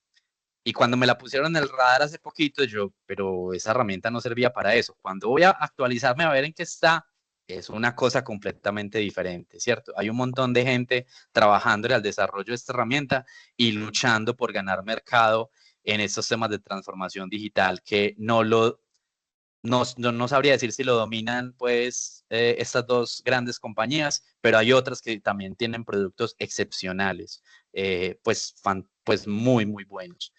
Y cuando me la pusieron en el radar hace poquito, pero esa herramienta no servía para eso. Cuando voy a actualizarme a ver en qué está, es una cosa completamente diferente, ¿cierto? Hay un montón de gente trabajando en el desarrollo de esta herramienta y luchando por ganar mercado en estos temas de transformación digital que no sabría decir si lo dominan pues estas dos grandes compañías, pero hay otras que también tienen productos excepcionales, pues muy, muy buenos.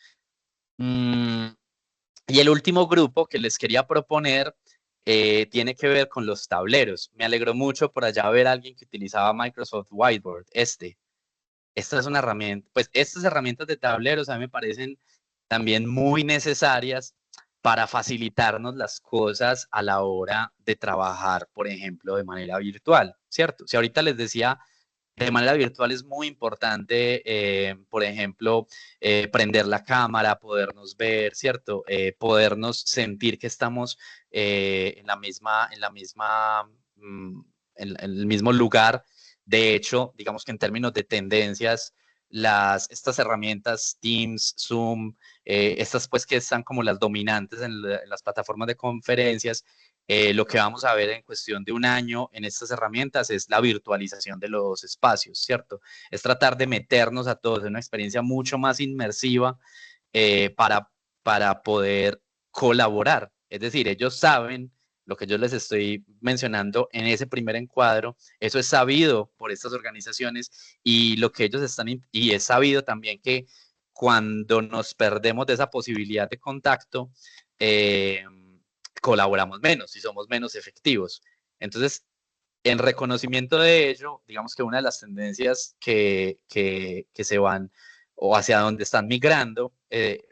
Y el último grupo que les quería proponer tiene que ver con los tableros. Me alegró mucho por allá ver a alguien que utilizaba Microsoft Whiteboard. Esta es una herramienta, pues estas herramientas de tableros a mí me parecen también muy necesarias para facilitarnos las cosas a la hora de trabajar, por ejemplo, de manera virtual, ¿cierto? Si ahorita les decía, de manera virtual es muy importante, por ejemplo, prender la cámara, podernos ver, ¿cierto? Podernos sentir que estamos en el mismo lugar. De hecho, digamos que en términos de tendencias, estas herramientas, Teams, Zoom, estas pues que están como las dominantes en las plataformas de conferencias, lo que vamos a ver en cuestión de un año en estas herramientas es la virtualización de los espacios, ¿cierto? Es tratar de meternos a todos en una experiencia mucho más inmersiva para poder colaborar. Es decir, ellos saben lo que yo les estoy mencionando en ese primer encuadro, eso es sabido por estas organizaciones y lo que ellos están, y es sabido también que cuando nos perdemos de esa posibilidad de contacto, colaboramos menos y somos menos efectivos. Entonces, en reconocimiento de ello, digamos que una de las tendencias que se van o hacia donde están migrando,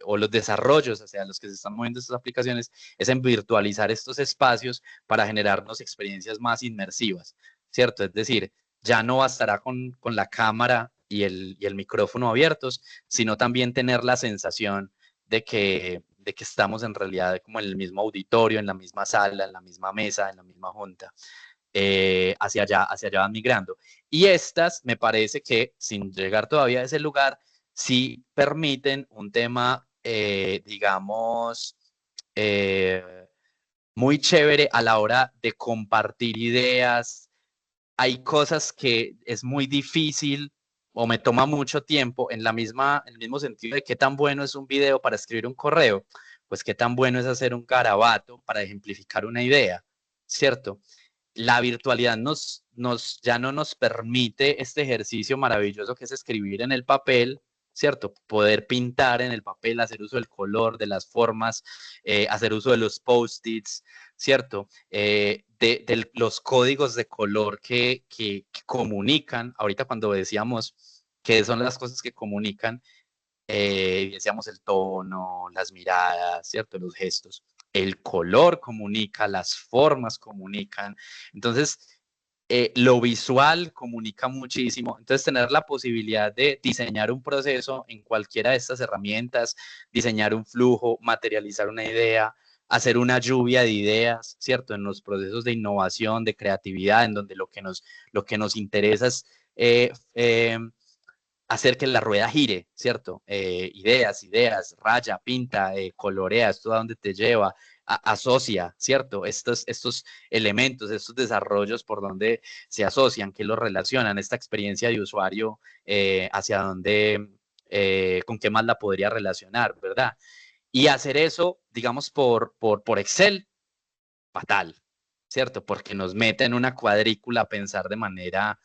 o los desarrollos hacia los que se están moviendo estas aplicaciones, es en virtualizar estos espacios para generarnos experiencias más inmersivas, ¿cierto? Es decir, ya no bastará con la cámara y el micrófono abiertos, sino también tener la sensación de que estamos en realidad como en el mismo auditorio, en la misma sala, en la misma mesa, en la misma junta. Hacia allá van migrando. Y estas, me parece que, sin llegar todavía a ese lugar, sí permiten un tema, digamos, muy chévere a la hora de compartir ideas. Hay cosas que es muy difícil o me toma mucho tiempo en el mismo sentido de qué tan bueno es un video para escribir un correo, pues qué tan bueno es hacer un garabato para ejemplificar una idea, ¿cierto? La virtualidad ya no nos permite este ejercicio maravilloso que es escribir en el papel, ¿cierto? Poder pintar en el papel, hacer uso del color, de las formas, hacer uso de los post-its, ¿cierto? De los códigos de color que comunican. Ahorita cuando decíamos que son las cosas que comunican, decíamos el tono, las miradas, ¿cierto? Los gestos. El color comunica, las formas comunican. Entonces, lo visual comunica muchísimo. Entonces, tener la posibilidad de diseñar un proceso en cualquiera de estas herramientas, diseñar un flujo, materializar una idea, hacer una lluvia de ideas, ¿cierto? En los procesos de innovación, de creatividad, en donde lo que nos interesa es hacer que la rueda gire, ¿cierto? Ideas, raya, pinta, colorea, esto a dónde te lleva, asocia, ¿cierto? Estos elementos, estos desarrollos por donde se asocian, que los relacionan, esta experiencia de usuario, hacia dónde, con qué más la podría relacionar, ¿verdad? Y hacer eso, digamos, por Excel, fatal, ¿cierto? Porque nos mete en una cuadrícula a pensar de manera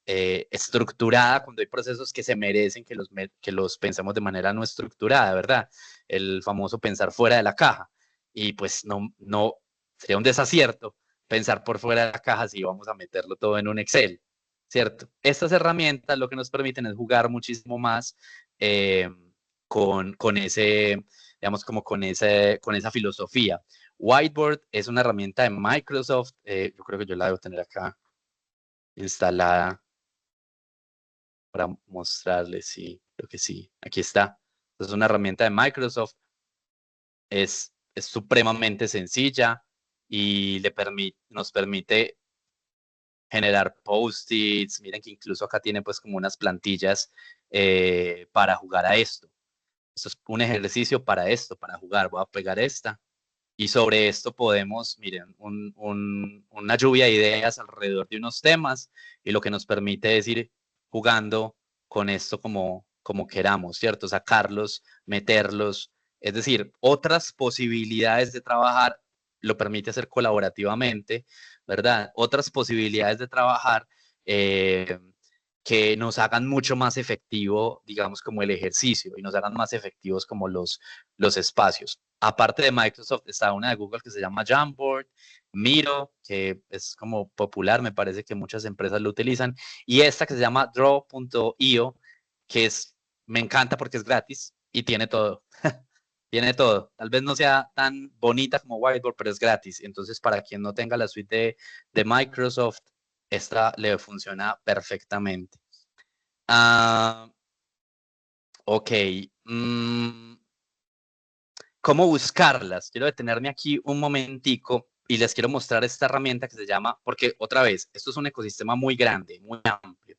estructurada cuando hay procesos que se merecen que los pensemos de manera no estructurada, ¿verdad? El famoso pensar fuera de la caja. Y pues no sería un desacierto pensar por fuera de la caja si vamos a meterlo todo en un Excel, ¿cierto? Estas herramientas lo que nos permiten es jugar muchísimo más con ese, digamos, como con esa filosofía. Whiteboard es una herramienta de Microsoft, yo creo que yo la debo tener acá instalada para mostrarles, sí, creo que sí, aquí está. Es una herramienta de Microsoft, es supremamente sencilla y nos permite generar post-its. Miren que incluso acá tiene pues como unas plantillas para jugar a esto. Esto es un ejercicio para esto, para jugar. Voy a pegar esta. Y sobre esto podemos, miren, una lluvia de ideas alrededor de unos temas y lo que nos permite es ir jugando con esto como queramos, ¿cierto? Sacarlos, meterlos, es decir, otras posibilidades de trabajar lo permite hacer colaborativamente, ¿verdad? Otras posibilidades de trabajar que nos hagan mucho más efectivo, digamos, como el ejercicio y nos hagan más efectivos como los espacios. Aparte de Microsoft, está una de Google que se llama Jamboard, Miro, que es como popular, me parece que muchas empresas lo utilizan, y esta que se llama Draw.io, que me encanta porque es gratis, y tiene todo. Tiene todo. Tal vez no sea tan bonita como Whiteboard, pero es gratis. Entonces, para quien no tenga la suite de Microsoft, esta le funciona perfectamente. Ok. ¿Cómo buscarlas? Quiero detenerme aquí un momentico y les quiero mostrar esta herramienta que se llama, porque otra vez, esto es un ecosistema muy grande, muy amplio.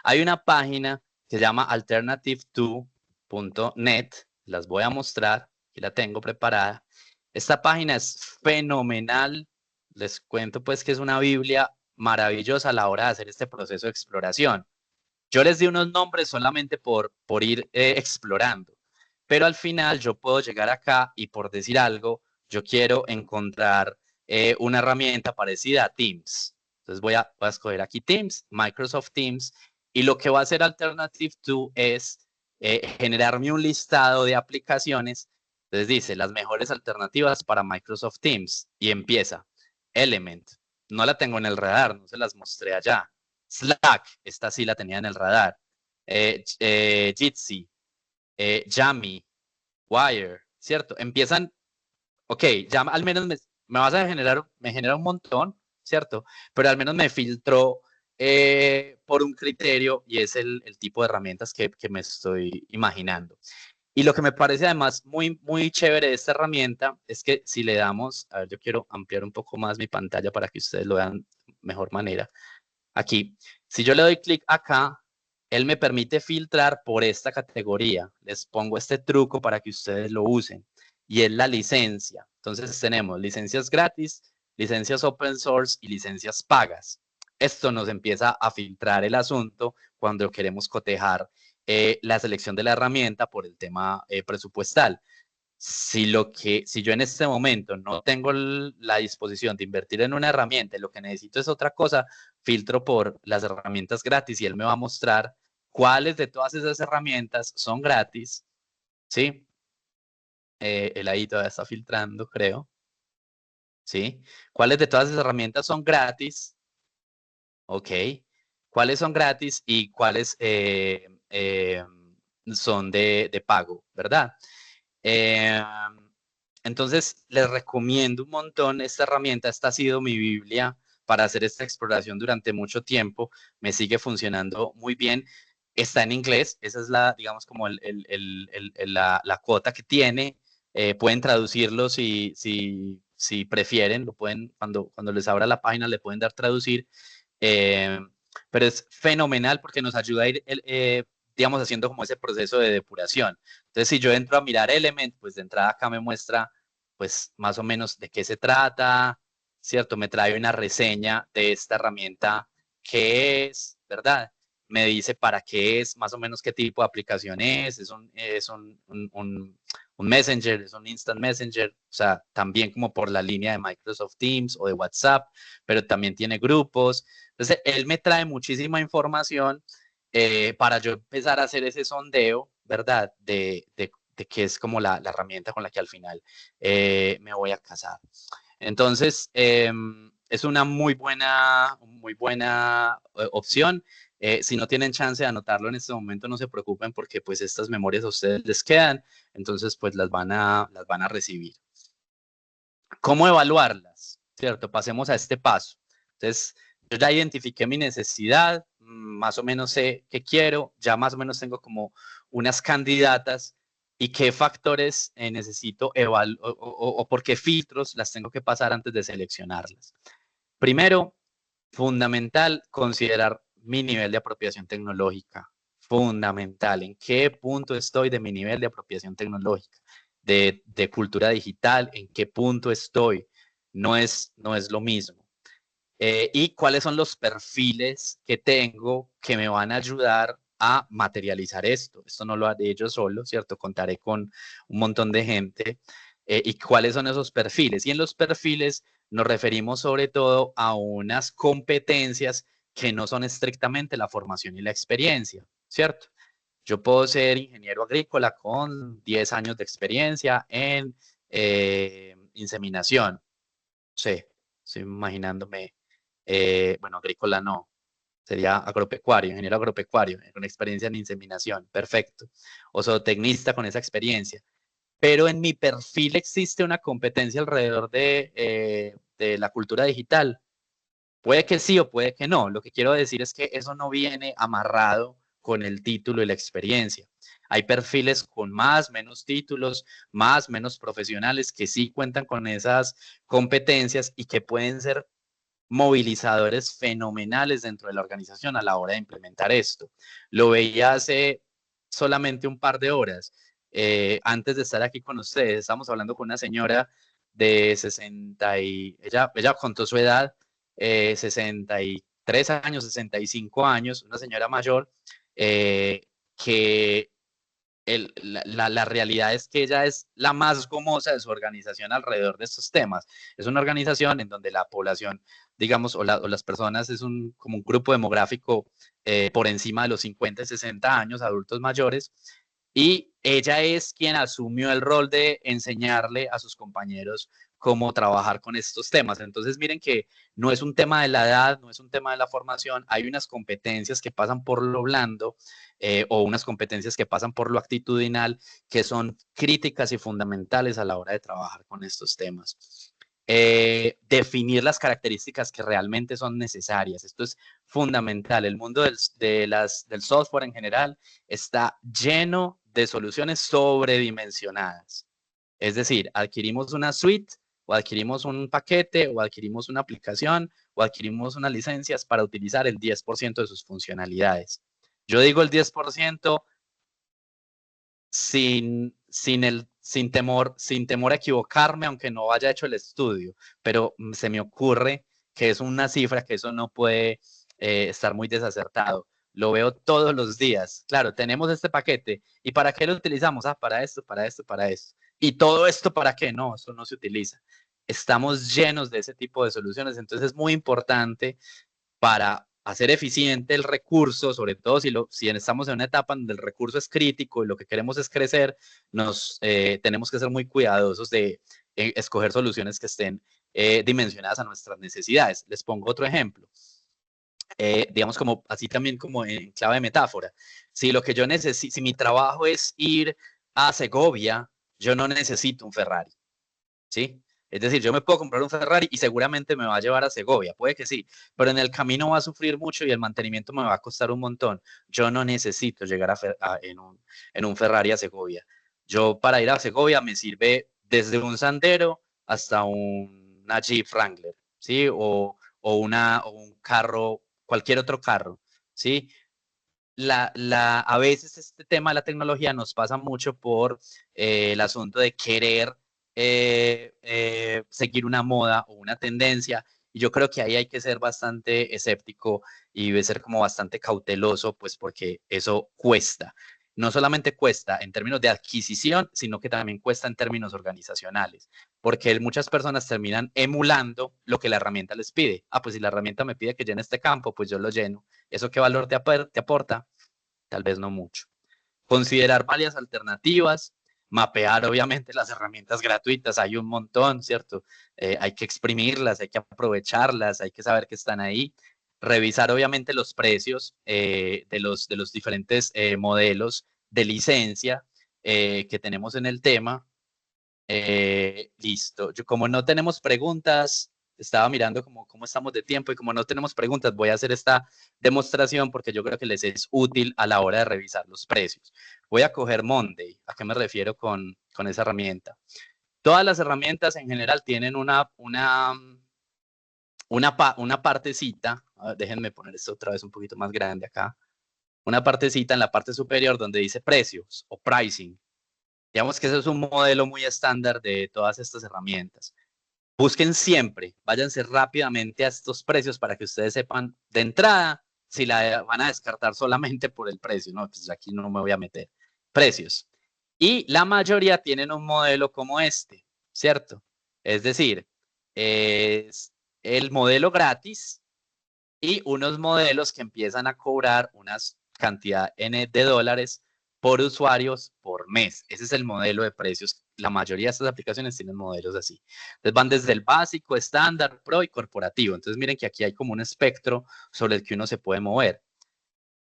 Hay una página que se llama alternative2.net. Las voy a mostrar. Aquí la tengo preparada. Esta página es fenomenal. Les cuento pues que es una Biblia maravillosa a la hora de hacer este proceso de exploración. Yo les di unos nombres solamente por ir explorando, pero al final yo puedo llegar acá y por decir algo, yo quiero encontrar una herramienta parecida a Teams. Entonces voy a escoger aquí Teams, Microsoft Teams, y lo que va a hacer Alternative 2 es generarme un listado de aplicaciones. Entonces dice, las mejores alternativas para Microsoft Teams, y empieza Element. No la tengo en el radar, no se las mostré allá. Slack, esta sí la tenía en el radar. Jitsi, Yami, Wire, ¿cierto? Empiezan, ok, ya al menos me vas a generar, me genera un montón, ¿cierto? Pero al menos me filtró por un criterio y es el tipo de herramientas que me estoy imaginando. Y lo que me parece además muy, muy chévere de esta herramienta es que si le damos, a ver, yo quiero ampliar un poco más mi pantalla para que ustedes lo vean de mejor manera. Aquí, si yo le doy clic acá, él me permite filtrar por esta categoría. Les pongo este truco para que ustedes lo usen. Y es la licencia. Entonces tenemos licencias gratis, licencias open source y licencias pagas. Esto nos empieza a filtrar el asunto cuando queremos cotejar la selección de la herramienta por el tema presupuestal. Si yo en este momento no tengo la disposición de invertir en una herramienta y lo que necesito es otra cosa, filtro por las herramientas gratis y él me va a mostrar cuáles de todas esas herramientas son gratis, ¿sí? Él ahí todavía está filtrando, creo, ¿sí? ¿Cuáles de todas esas herramientas son gratis? Ok. ¿Cuáles son gratis y cuáles son de pago, verdad? Entonces, les recomiendo un montón esta herramienta. Esta ha sido mi Biblia para hacer esta exploración durante mucho tiempo. Me sigue funcionando muy bien. Está en inglés. Esa es la, digamos, como la cuota que tiene. Pueden traducirlo si prefieren. Lo pueden, cuando les abra la página, le pueden dar traducir. Pero es fenomenal porque nos ayuda a ir digamos, haciendo como ese proceso de depuración. Entonces, si yo entro a mirar Element, pues de entrada acá me muestra, pues, más o menos de qué se trata, ¿cierto? Me trae una reseña de esta herramienta, qué es, ¿verdad? Me dice para qué es, más o menos qué tipo de aplicación es un Messenger, es un Instant Messenger, o sea, también como por la línea de Microsoft Teams o de WhatsApp, pero también tiene grupos. Entonces, él me trae muchísima información para yo empezar a hacer ese sondeo, ¿verdad? De que es como la herramienta con la que al final me voy a casar. Entonces, es una muy buena opción. Si no tienen chance de anotarlo en este momento, no se preocupen porque pues estas memorias a ustedes les quedan, entonces pues las van a recibir. ¿Cómo evaluarlas? ¿Cierto? Pasemos a este paso. Entonces, yo ya identifiqué mi necesidad, más o menos sé qué quiero, ya más o menos tengo como unas candidatas y qué factores necesito evaluar o por qué filtros las tengo que pasar antes de seleccionarlas. Primero, fundamental, considerar mi nivel de apropiación tecnológica. Fundamental, ¿en qué punto estoy de mi nivel de apropiación tecnológica? De cultura digital, ¿en qué punto estoy? No es lo mismo. Y cuáles son los perfiles que tengo que me van a ayudar a materializar esto. Esto no lo haré yo solo, ¿cierto? Contaré con un montón de gente. ¿Y cuáles son esos perfiles? Y en los perfiles nos referimos sobre todo a unas competencias que no son estrictamente la formación y la experiencia, ¿cierto? Yo puedo ser ingeniero agrícola con 10 años de experiencia en inseminación. No sé, estoy imaginándome, bueno, agrícola no. Sería agropecuario, ingeniero agropecuario, con experiencia en inseminación, perfecto. O zootecnista con esa experiencia. Pero en mi perfil existe una competencia alrededor de la cultura digital. Puede que sí o puede que no. Lo que quiero decir es que eso no viene amarrado con el título y la experiencia. Hay perfiles con más, menos títulos, más, menos profesionales que sí cuentan con esas competencias y que pueden ser movilizadores fenomenales dentro de la organización a la hora de implementar esto. Lo veía hace solamente un par de horas. Antes de estar aquí con ustedes, estamos hablando con una señora de 60 y ella contó su edad, 63 años, 65 años, una señora mayor, que la realidad es que ella es la más gomosa de su organización alrededor de estos temas. Es una organización en donde la población, digamos, o las personas es como un grupo demográfico por encima de los 50 y 60 años, adultos mayores, y ella es quien asumió el rol de enseñarle a sus compañeros cómo trabajar con estos temas. Entonces, miren que no es un tema de la edad, no es un tema de la formación, hay unas competencias que pasan por lo blando o unas competencias que pasan por lo actitudinal que son críticas y fundamentales a la hora de trabajar con estos temas. Definir las características que realmente son necesarias. Esto es fundamental. El mundo del software en general está lleno de soluciones sobredimensionadas. Es decir, adquirimos una suite o adquirimos un paquete o adquirimos una aplicación o adquirimos unas licencias para utilizar el 10% de sus funcionalidades. Yo digo el 10% sin temor a equivocarme, aunque no haya hecho el estudio, pero se me ocurre que es una cifra que eso no puede estar muy desacertado. Lo veo todos los días. Claro, tenemos este paquete. ¿Y para qué lo utilizamos? Ah, para esto, para esto, para esto. ¿Y todo esto para qué? No, eso no se utiliza. Estamos llenos de ese tipo de soluciones, entonces es muy importante para hacer eficiente el recurso, sobre todo si estamos en una etapa donde el recurso es crítico y lo que queremos es crecer, tenemos que ser muy cuidadosos de escoger soluciones que estén dimensionadas a nuestras necesidades. Les pongo otro ejemplo. Digamos como así también como en clave de metáfora. Si lo que yo necesito, si mi trabajo es ir a Segovia, yo no necesito un Ferrari, ¿sí? Es decir, yo me puedo comprar un Ferrari y seguramente me va a llevar a Segovia, puede que sí, pero en el camino va a sufrir mucho y el mantenimiento me va a costar un montón. Yo no necesito llegar en un Ferrari a Segovia. Yo para ir a Segovia me sirve desde un Sandero hasta una Jeep Wrangler, ¿sí? O un carro, cualquier otro carro, ¿sí? A veces este tema de la tecnología nos pasa mucho por el asunto de querer seguir una moda o una tendencia. Y yo creo que ahí hay que ser bastante escéptico y ser como bastante cauteloso, pues porque eso cuesta. No solamente cuesta en términos de adquisición, sino que también cuesta en términos organizacionales, porque muchas personas terminan emulando lo que la herramienta les pide. Ah, pues si la herramienta me pide que llene este campo, pues yo lo lleno. ¿Eso qué valor te aporta? Tal vez no mucho. Considerar varias alternativas, mapear obviamente las herramientas gratuitas, hay un montón, ¿cierto? Hay que exprimirlas, hay que aprovecharlas, hay que saber que están ahí. Revisar obviamente los precios de los diferentes modelos de licencia que tenemos en el tema. Listo. Como no tenemos preguntas, estaba mirando cómo estamos de tiempo y como no tenemos preguntas, voy a hacer esta demostración porque yo creo que les es útil a la hora de revisar los precios. Voy a coger Monday. ¿A qué me refiero con esa herramienta? Todas las herramientas en general tienen una partecita. Déjenme poner esto otra vez un poquito más grande acá. Una partecita en la parte superior donde dice precios o pricing. Digamos que ese es un modelo muy estándar de todas estas herramientas. Busquen siempre, váyanse rápidamente a estos precios para que ustedes sepan de entrada si la van a descartar solamente por el precio. No, pues aquí no me voy a meter. Precios. Y la mayoría tienen un modelo como este, ¿cierto? Es decir, es el modelo gratis y unos modelos que empiezan a cobrar unas cantidad N de dólares por usuarios por mes. Ese es el modelo de precios. La mayoría de estas aplicaciones tienen modelos así. Entonces van desde el básico, estándar, pro y corporativo. Entonces miren que aquí hay como un espectro sobre el que uno se puede mover.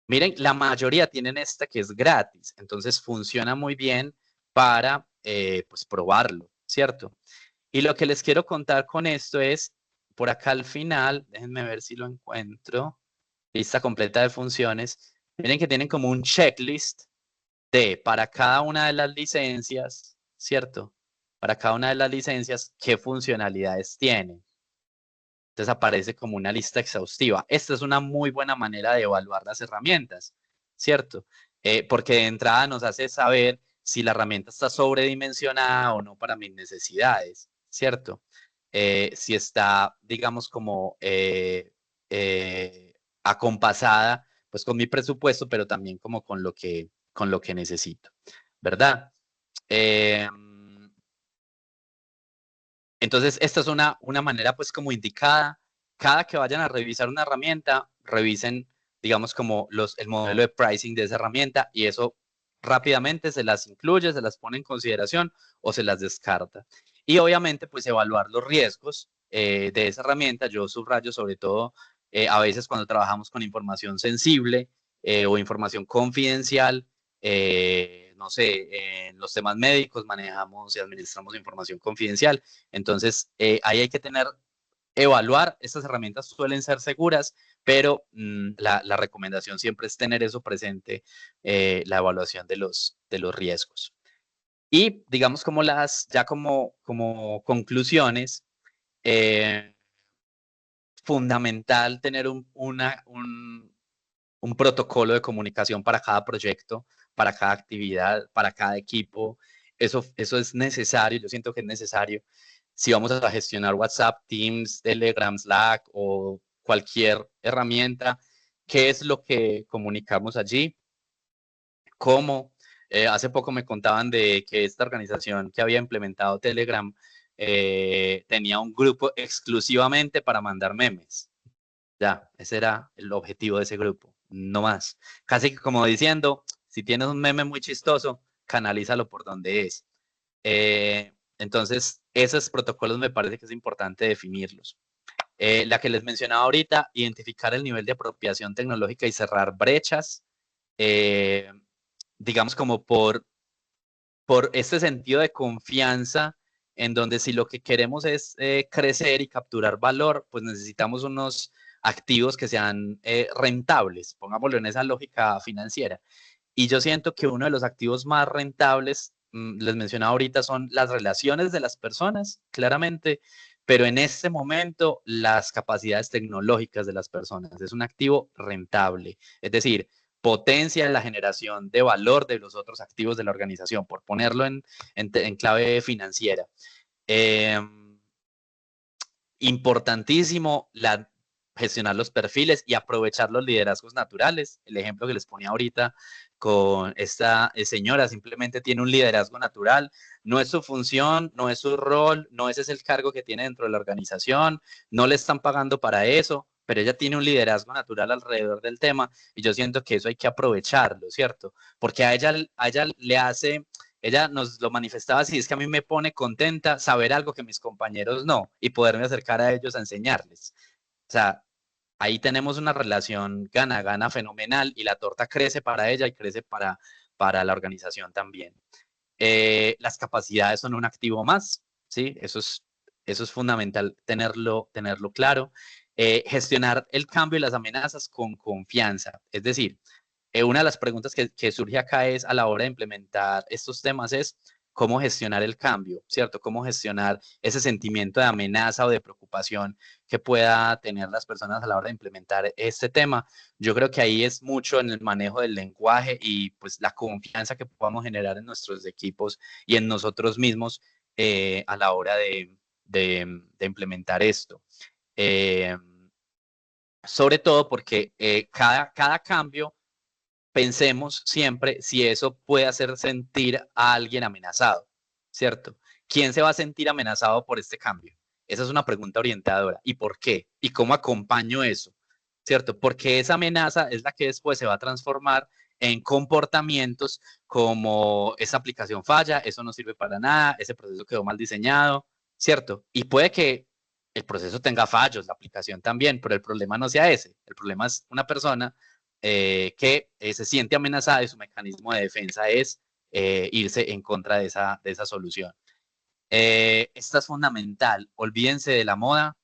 Miren, la mayoría tienen esta que es gratis. Entonces funciona muy bien para pues probarlo, ¿cierto? Y lo que les quiero contar con esto es, por acá al final, déjenme ver si lo encuentro, lista completa de funciones. Miren que tienen como un checklist para cada una de las licencias, ¿cierto? Para cada una de las licencias, qué funcionalidades tienen. Entonces aparece como una lista exhaustiva. Esta es una muy buena manera de evaluar las herramientas, ¿cierto? Porque de entrada nos hace saber si la herramienta está sobredimensionada o no para mis necesidades, ¿cierto? Si está, digamos, como acompasada, pues con mi presupuesto, pero también como con lo que necesito, ¿verdad? Entonces, esta es una manera pues como indicada. Cada que vayan a revisar una herramienta, revisen, digamos, como el modelo de pricing de esa herramienta y eso rápidamente se las incluye, se las pone en consideración o se las descarta. Y obviamente, pues evaluar los riesgos de esa herramienta. Yo subrayo sobre todo a veces cuando trabajamos con información sensible o información confidencial, no sé, en los temas médicos manejamos y administramos información confidencial. Entonces, ahí hay que evaluar, estas herramientas suelen ser seguras, pero la recomendación siempre es tener eso presente, la evaluación de los riesgos. Y digamos ya como conclusiones, fundamental tener un protocolo de comunicación para cada proyecto, para cada actividad, para cada equipo. Eso es necesario, yo siento que es necesario. Si vamos a gestionar WhatsApp, Teams, Telegram, Slack o cualquier herramienta, ¿qué es lo que comunicamos allí? ¿Cómo? Hace poco me contaban de que esta organización que había implementado Telegram tenía un grupo exclusivamente para mandar memes. Ya, ese era el objetivo de ese grupo, no más. Casi que como diciendo, si tienes un meme muy chistoso, canalízalo por donde es. Entonces, esos protocolos me parece que es importante definirlos. La que les mencionaba ahorita, identificar el nivel de apropiación tecnológica y cerrar brechas, digamos como por este sentido de confianza, en donde si lo que queremos es crecer y capturar valor, pues necesitamos unos activos que sean rentables, pongámoslo en esa lógica financiera. Y yo siento que uno de los activos más rentables, les mencionaba ahorita, son las relaciones de las personas, claramente, pero en este momento las capacidades tecnológicas de las personas es un activo rentable. Es decir, potencia la generación de valor de los otros activos de la organización, por ponerlo en clave financiera. Importantísimo gestionar los perfiles y aprovechar los liderazgos naturales. El ejemplo que les ponía ahorita con esta señora, simplemente tiene un liderazgo natural, no es su función, no es su rol, no ese es el cargo que tiene dentro de la organización, no le están pagando para eso, pero ella tiene un liderazgo natural alrededor del tema y yo siento que eso hay que aprovecharlo, ¿cierto? Porque a ella le hace... Ella nos lo manifestaba así, es que a mí me pone contenta saber algo que mis compañeros no y poderme acercar a ellos a enseñarles. O sea, ahí tenemos una relación gana-gana fenomenal y la torta crece para ella y crece para la organización también. Las capacidades son un activo más, ¿sí? Eso es fundamental tenerlo claro. Gestionar el cambio y las amenazas con confianza, es decir, una de las preguntas que surge acá es a la hora de implementar estos temas es cómo gestionar el cambio, ¿cierto? Cómo gestionar ese sentimiento de amenaza o de preocupación que pueda tener las personas a la hora de implementar este tema. Yo creo que ahí es mucho en el manejo del lenguaje y pues la confianza que podamos generar en nuestros equipos y en nosotros mismos a la hora de implementar esto. Sobre todo porque cada cambio pensemos siempre si eso puede hacer sentir a alguien amenazado, ¿cierto? ¿Quién se va a sentir amenazado por este cambio? Esa es una pregunta orientadora. ¿Y por qué? ¿Y cómo acompaño eso? ¿Cierto? Porque esa amenaza es la que después se va a transformar en comportamientos como esa aplicación falla, eso no sirve para nada, ese proceso quedó mal diseñado, ¿cierto? Y puede que el proceso tenga fallos, la aplicación también, pero el problema no sea ese, el problema es una persona que se siente amenazada y su mecanismo de defensa es irse en contra de esa solución. Esta es fundamental, olvídense de la moda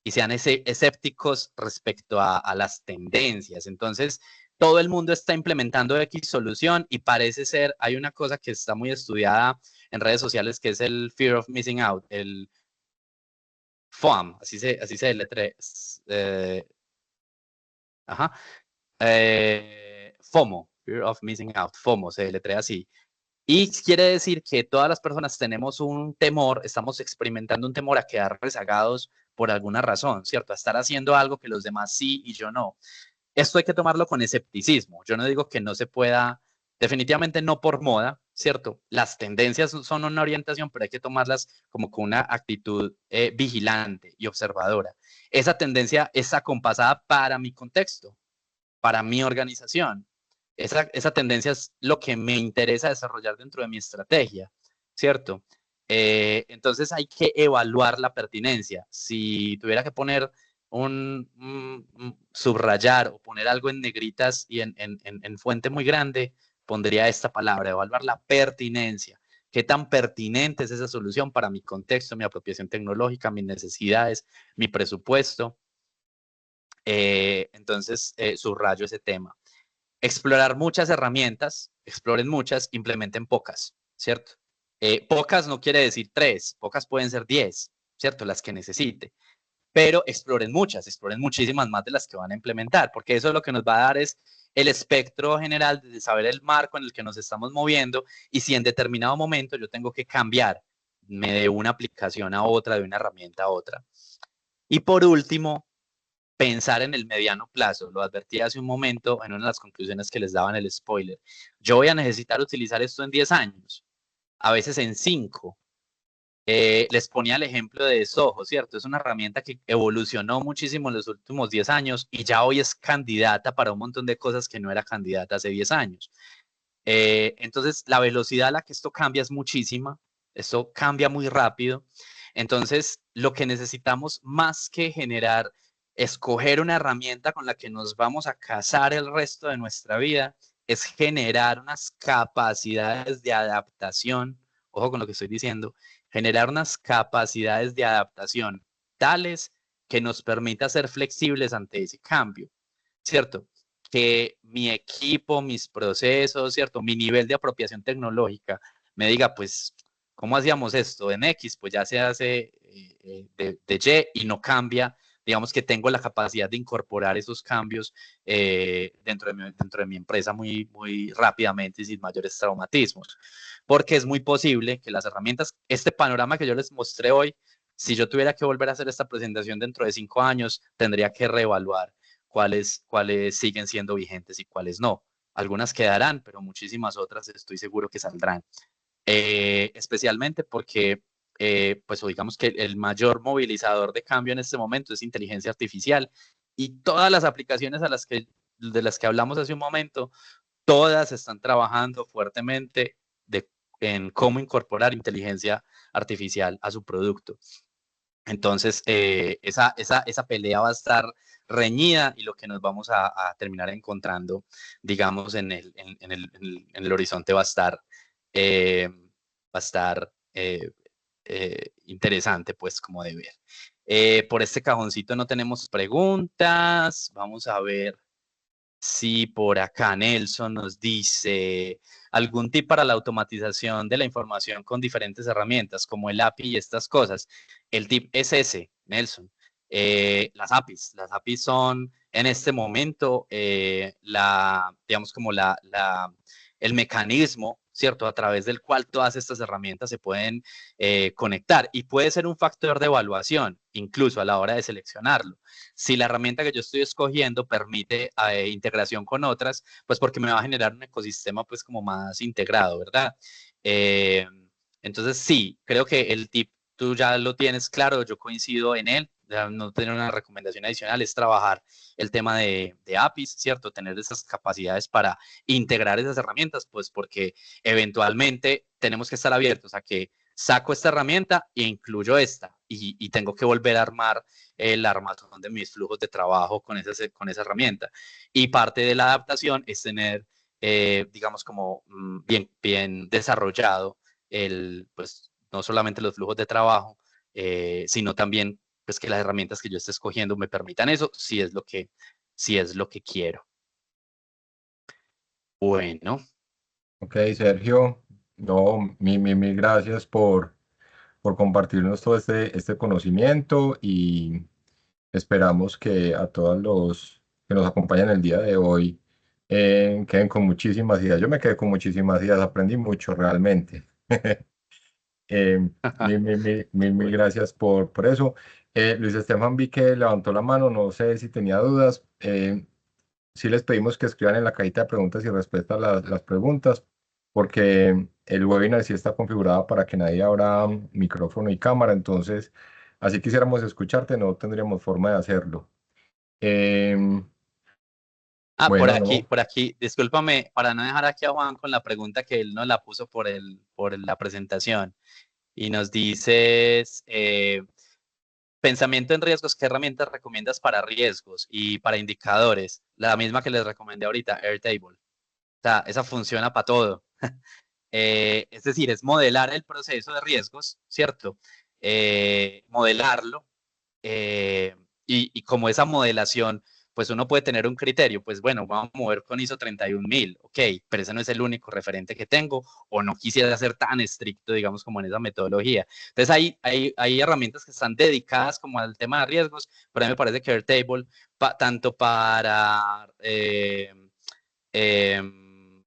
y sean escépticos respecto a las tendencias. Entonces, todo el mundo está implementando X solución y parece ser, hay una cosa que está muy estudiada en redes sociales que es el fear of missing out, el FOAM, así se deletrea. Ajá. FOMO, fear of missing out, FOMO se deletrea así. Y quiere decir que todas las personas tenemos un temor, estamos experimentando un temor a quedar rezagados por alguna razón, ¿cierto? A estar haciendo algo que los demás sí y yo no. Esto hay que tomarlo con escepticismo. Yo no digo que no se pueda, definitivamente no por moda, ¿cierto? Las tendencias son una orientación, pero hay que tomarlas como con una actitud vigilante y observadora. Esa tendencia es acompasada para mi contexto, para mi organización. Esa tendencia es lo que me interesa desarrollar dentro de mi estrategia, ¿cierto? Entonces hay que evaluar la pertinencia. Si tuviera que poner subrayar o poner algo en negritas y en fuente muy grande, pondría esta palabra, evaluar la pertinencia. ¿Qué tan pertinente es esa solución para mi contexto, mi apropiación tecnológica, mis necesidades, mi presupuesto? Entonces, subrayo ese tema. Explorar muchas herramientas, exploren muchas, implementen pocas, ¿cierto? Pocas no quiere decir 3, pocas pueden ser 10, ¿cierto? Las que necesite, pero exploren muchísimas más de las que van a implementar, porque eso es lo que nos va a dar es el espectro general de saber el marco en el que nos estamos moviendo y si en determinado momento yo tengo que cambiarme de una aplicación a otra, de una herramienta a otra. Y por último, pensar en el mediano plazo. Lo advertí hace un momento en una de las conclusiones que les daba en el spoiler. Yo voy a necesitar utilizar esto en 10 años, a veces en 5. Les ponía el ejemplo de Soho, ¿cierto? Es una herramienta que evolucionó muchísimo en los últimos 10 años y ya hoy es candidata para un montón de cosas que no era candidata hace 10 años. Entonces, la velocidad a la que esto cambia es muchísima, esto cambia muy rápido. Entonces, lo que necesitamos más que escoger una herramienta con la que nos vamos a casar el resto de nuestra vida, es generar unas capacidades de adaptación, ojo con lo que estoy diciendo, generar unas capacidades de adaptación tales que nos permita ser flexibles ante ese cambio, ¿cierto? Que mi equipo, mis procesos, ¿cierto? Mi nivel de apropiación tecnológica me diga, pues, ¿cómo hacíamos esto? En X, pues ya se hace de Y y no cambia. Digamos que tengo la capacidad de incorporar esos cambios dentro de mi empresa muy, muy rápidamente y sin mayores traumatismos. Porque es muy posible que las herramientas, este panorama que yo les mostré hoy, si yo tuviera que volver a hacer esta presentación dentro de 5 años, tendría que reevaluar cuáles siguen siendo vigentes y cuáles no. Algunas quedarán, pero muchísimas otras estoy seguro que saldrán. Especialmente porque, pues digamos que el mayor movilizador de cambio en este momento es inteligencia artificial y todas las aplicaciones de las que hablamos hace un momento, todas están trabajando fuertemente en cómo incorporar inteligencia artificial a su producto. Entonces, esa pelea va a estar reñida y lo que nos vamos a terminar encontrando, digamos, en el horizonte va a estar interesante, pues, como de ver. Por este cajoncito no tenemos preguntas. Vamos a ver si por acá Nelson nos dice algún tip para la automatización de la información con diferentes herramientas como el API y estas cosas. El tip es ese, Nelson. Las APIs son en este momento digamos como el mecanismo, ¿cierto? A través del cual todas estas herramientas se pueden conectar y puede ser un factor de evaluación, incluso a la hora de seleccionarlo. Si la herramienta que yo estoy escogiendo permite integración con otras, pues porque me va a generar un ecosistema pues como más integrado, ¿verdad? Entonces sí, creo que el tip tú ya lo tienes claro, yo coincido en él, no tener una recomendación adicional, es trabajar el tema de APIs, ¿cierto? Tener esas capacidades para integrar esas herramientas, pues porque eventualmente tenemos que estar abiertos a que saco esta herramienta e incluyo esta y tengo que volver a armar el armazón de mis flujos de trabajo con esa herramienta. Y parte de la adaptación es tener, digamos, como bien desarrollado pues, no solamente los flujos de trabajo, sino también pues, que las herramientas que yo esté escogiendo me permitan eso, si es lo que quiero. Bueno. Ok, Sergio, no, mil gracias por compartirnos todo este conocimiento y esperamos que a todos los que nos acompañan el día de hoy queden con muchísimas ideas. Yo me quedé con muchísimas ideas, aprendí mucho realmente. Mil Bueno. gracias por eso. Luis Estefan vi que levantó la mano, no sé si tenía dudas. Sí les pedimos que escriban en la cajita de preguntas y respuestas las preguntas, porque el webinar sí está configurado para que nadie abra micrófono y cámara, entonces, así quisiéramos escucharte, no tendríamos forma de hacerlo. Bueno, no. Por aquí, discúlpame, para no dejar aquí a Juan con la pregunta que él nos la puso por la presentación. Y nos dices, pensamiento en riesgos, ¿qué herramientas recomiendas para riesgos y para indicadores? La misma que les recomendé ahorita, Airtable. O sea, esa funciona para todo. Es decir, es modelar el proceso de riesgos, ¿cierto? Modelarlo y como esa modelación, pues uno puede tener un criterio, pues bueno, vamos a mover con ISO 31000, ok, pero ese no es el único referente que tengo o no quisiera ser tan estricto, digamos, como en esa metodología. Entonces hay herramientas que están dedicadas como al tema de riesgos, pero a mí me parece que Airtable, tanto para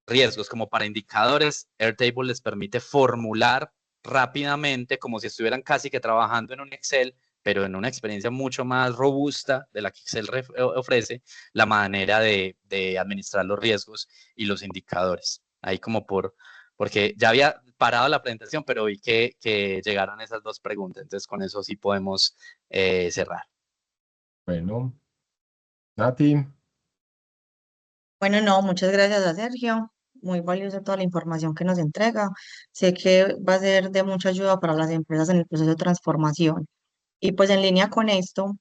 riesgos como para indicadores, Airtable les permite formular rápidamente, como si estuvieran casi que trabajando en un Excel, pero en una experiencia mucho más robusta de la que Excel ofrece, la manera de administrar los riesgos y los indicadores. Ahí como porque ya había parado la presentación, pero vi que llegaron esas dos preguntas, entonces con eso sí podemos cerrar. Bueno, Nati. Bueno, no, muchas gracias a Sergio. Muy valiosa toda la información que nos entrega. Sé que va a ser de mucha ayuda para las empresas en el proceso de transformación. Y pues en línea con esto,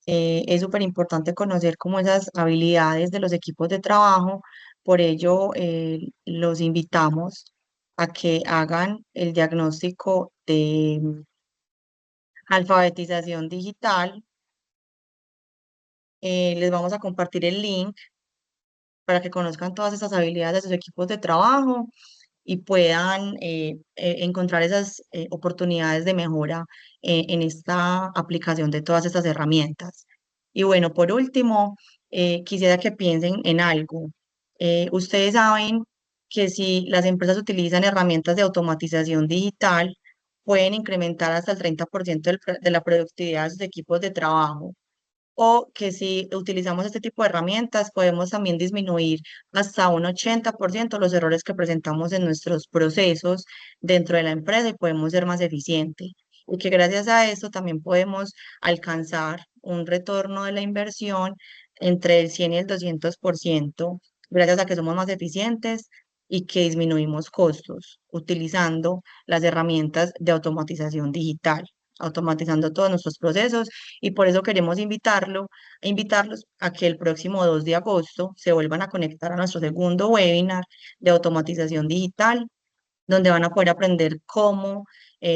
es súper importante conocer como esas habilidades de los equipos de trabajo. Por ello, los invitamos a que hagan el diagnóstico de alfabetización digital. Les vamos a compartir el link para que conozcan todas esas habilidades de sus equipos de trabajo y puedan encontrar esas oportunidades de mejora en esta aplicación de todas estas herramientas. Y bueno, por último, quisiera que piensen en algo. Ustedes saben que si las empresas utilizan herramientas de automatización digital, pueden incrementar hasta el 30% de la productividad de sus equipos de trabajo o que si utilizamos este tipo de herramientas podemos también disminuir hasta un 80% los errores que presentamos en nuestros procesos dentro de la empresa y podemos ser más eficientes. Y que gracias a esto también podemos alcanzar un retorno de la inversión entre el 100 y el 200%, gracias a que somos más eficientes y que disminuimos costos utilizando las herramientas de automatización digital, automatizando todos nuestros procesos y por eso queremos invitarlos a que el próximo 2 de agosto se vuelvan a conectar a nuestro segundo webinar de automatización digital, donde van a poder aprender cómo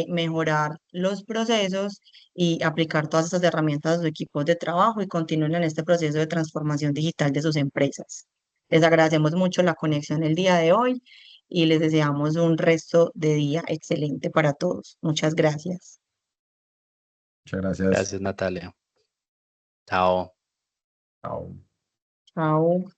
mejorar los procesos y aplicar todas estas herramientas a sus equipos de trabajo y continúen en este proceso de transformación digital de sus empresas. Les agradecemos mucho la conexión el día de hoy y les deseamos un resto de día excelente para todos. Muchas gracias. Muchas gracias. Gracias, Natalia. Chao. Chao. Chao.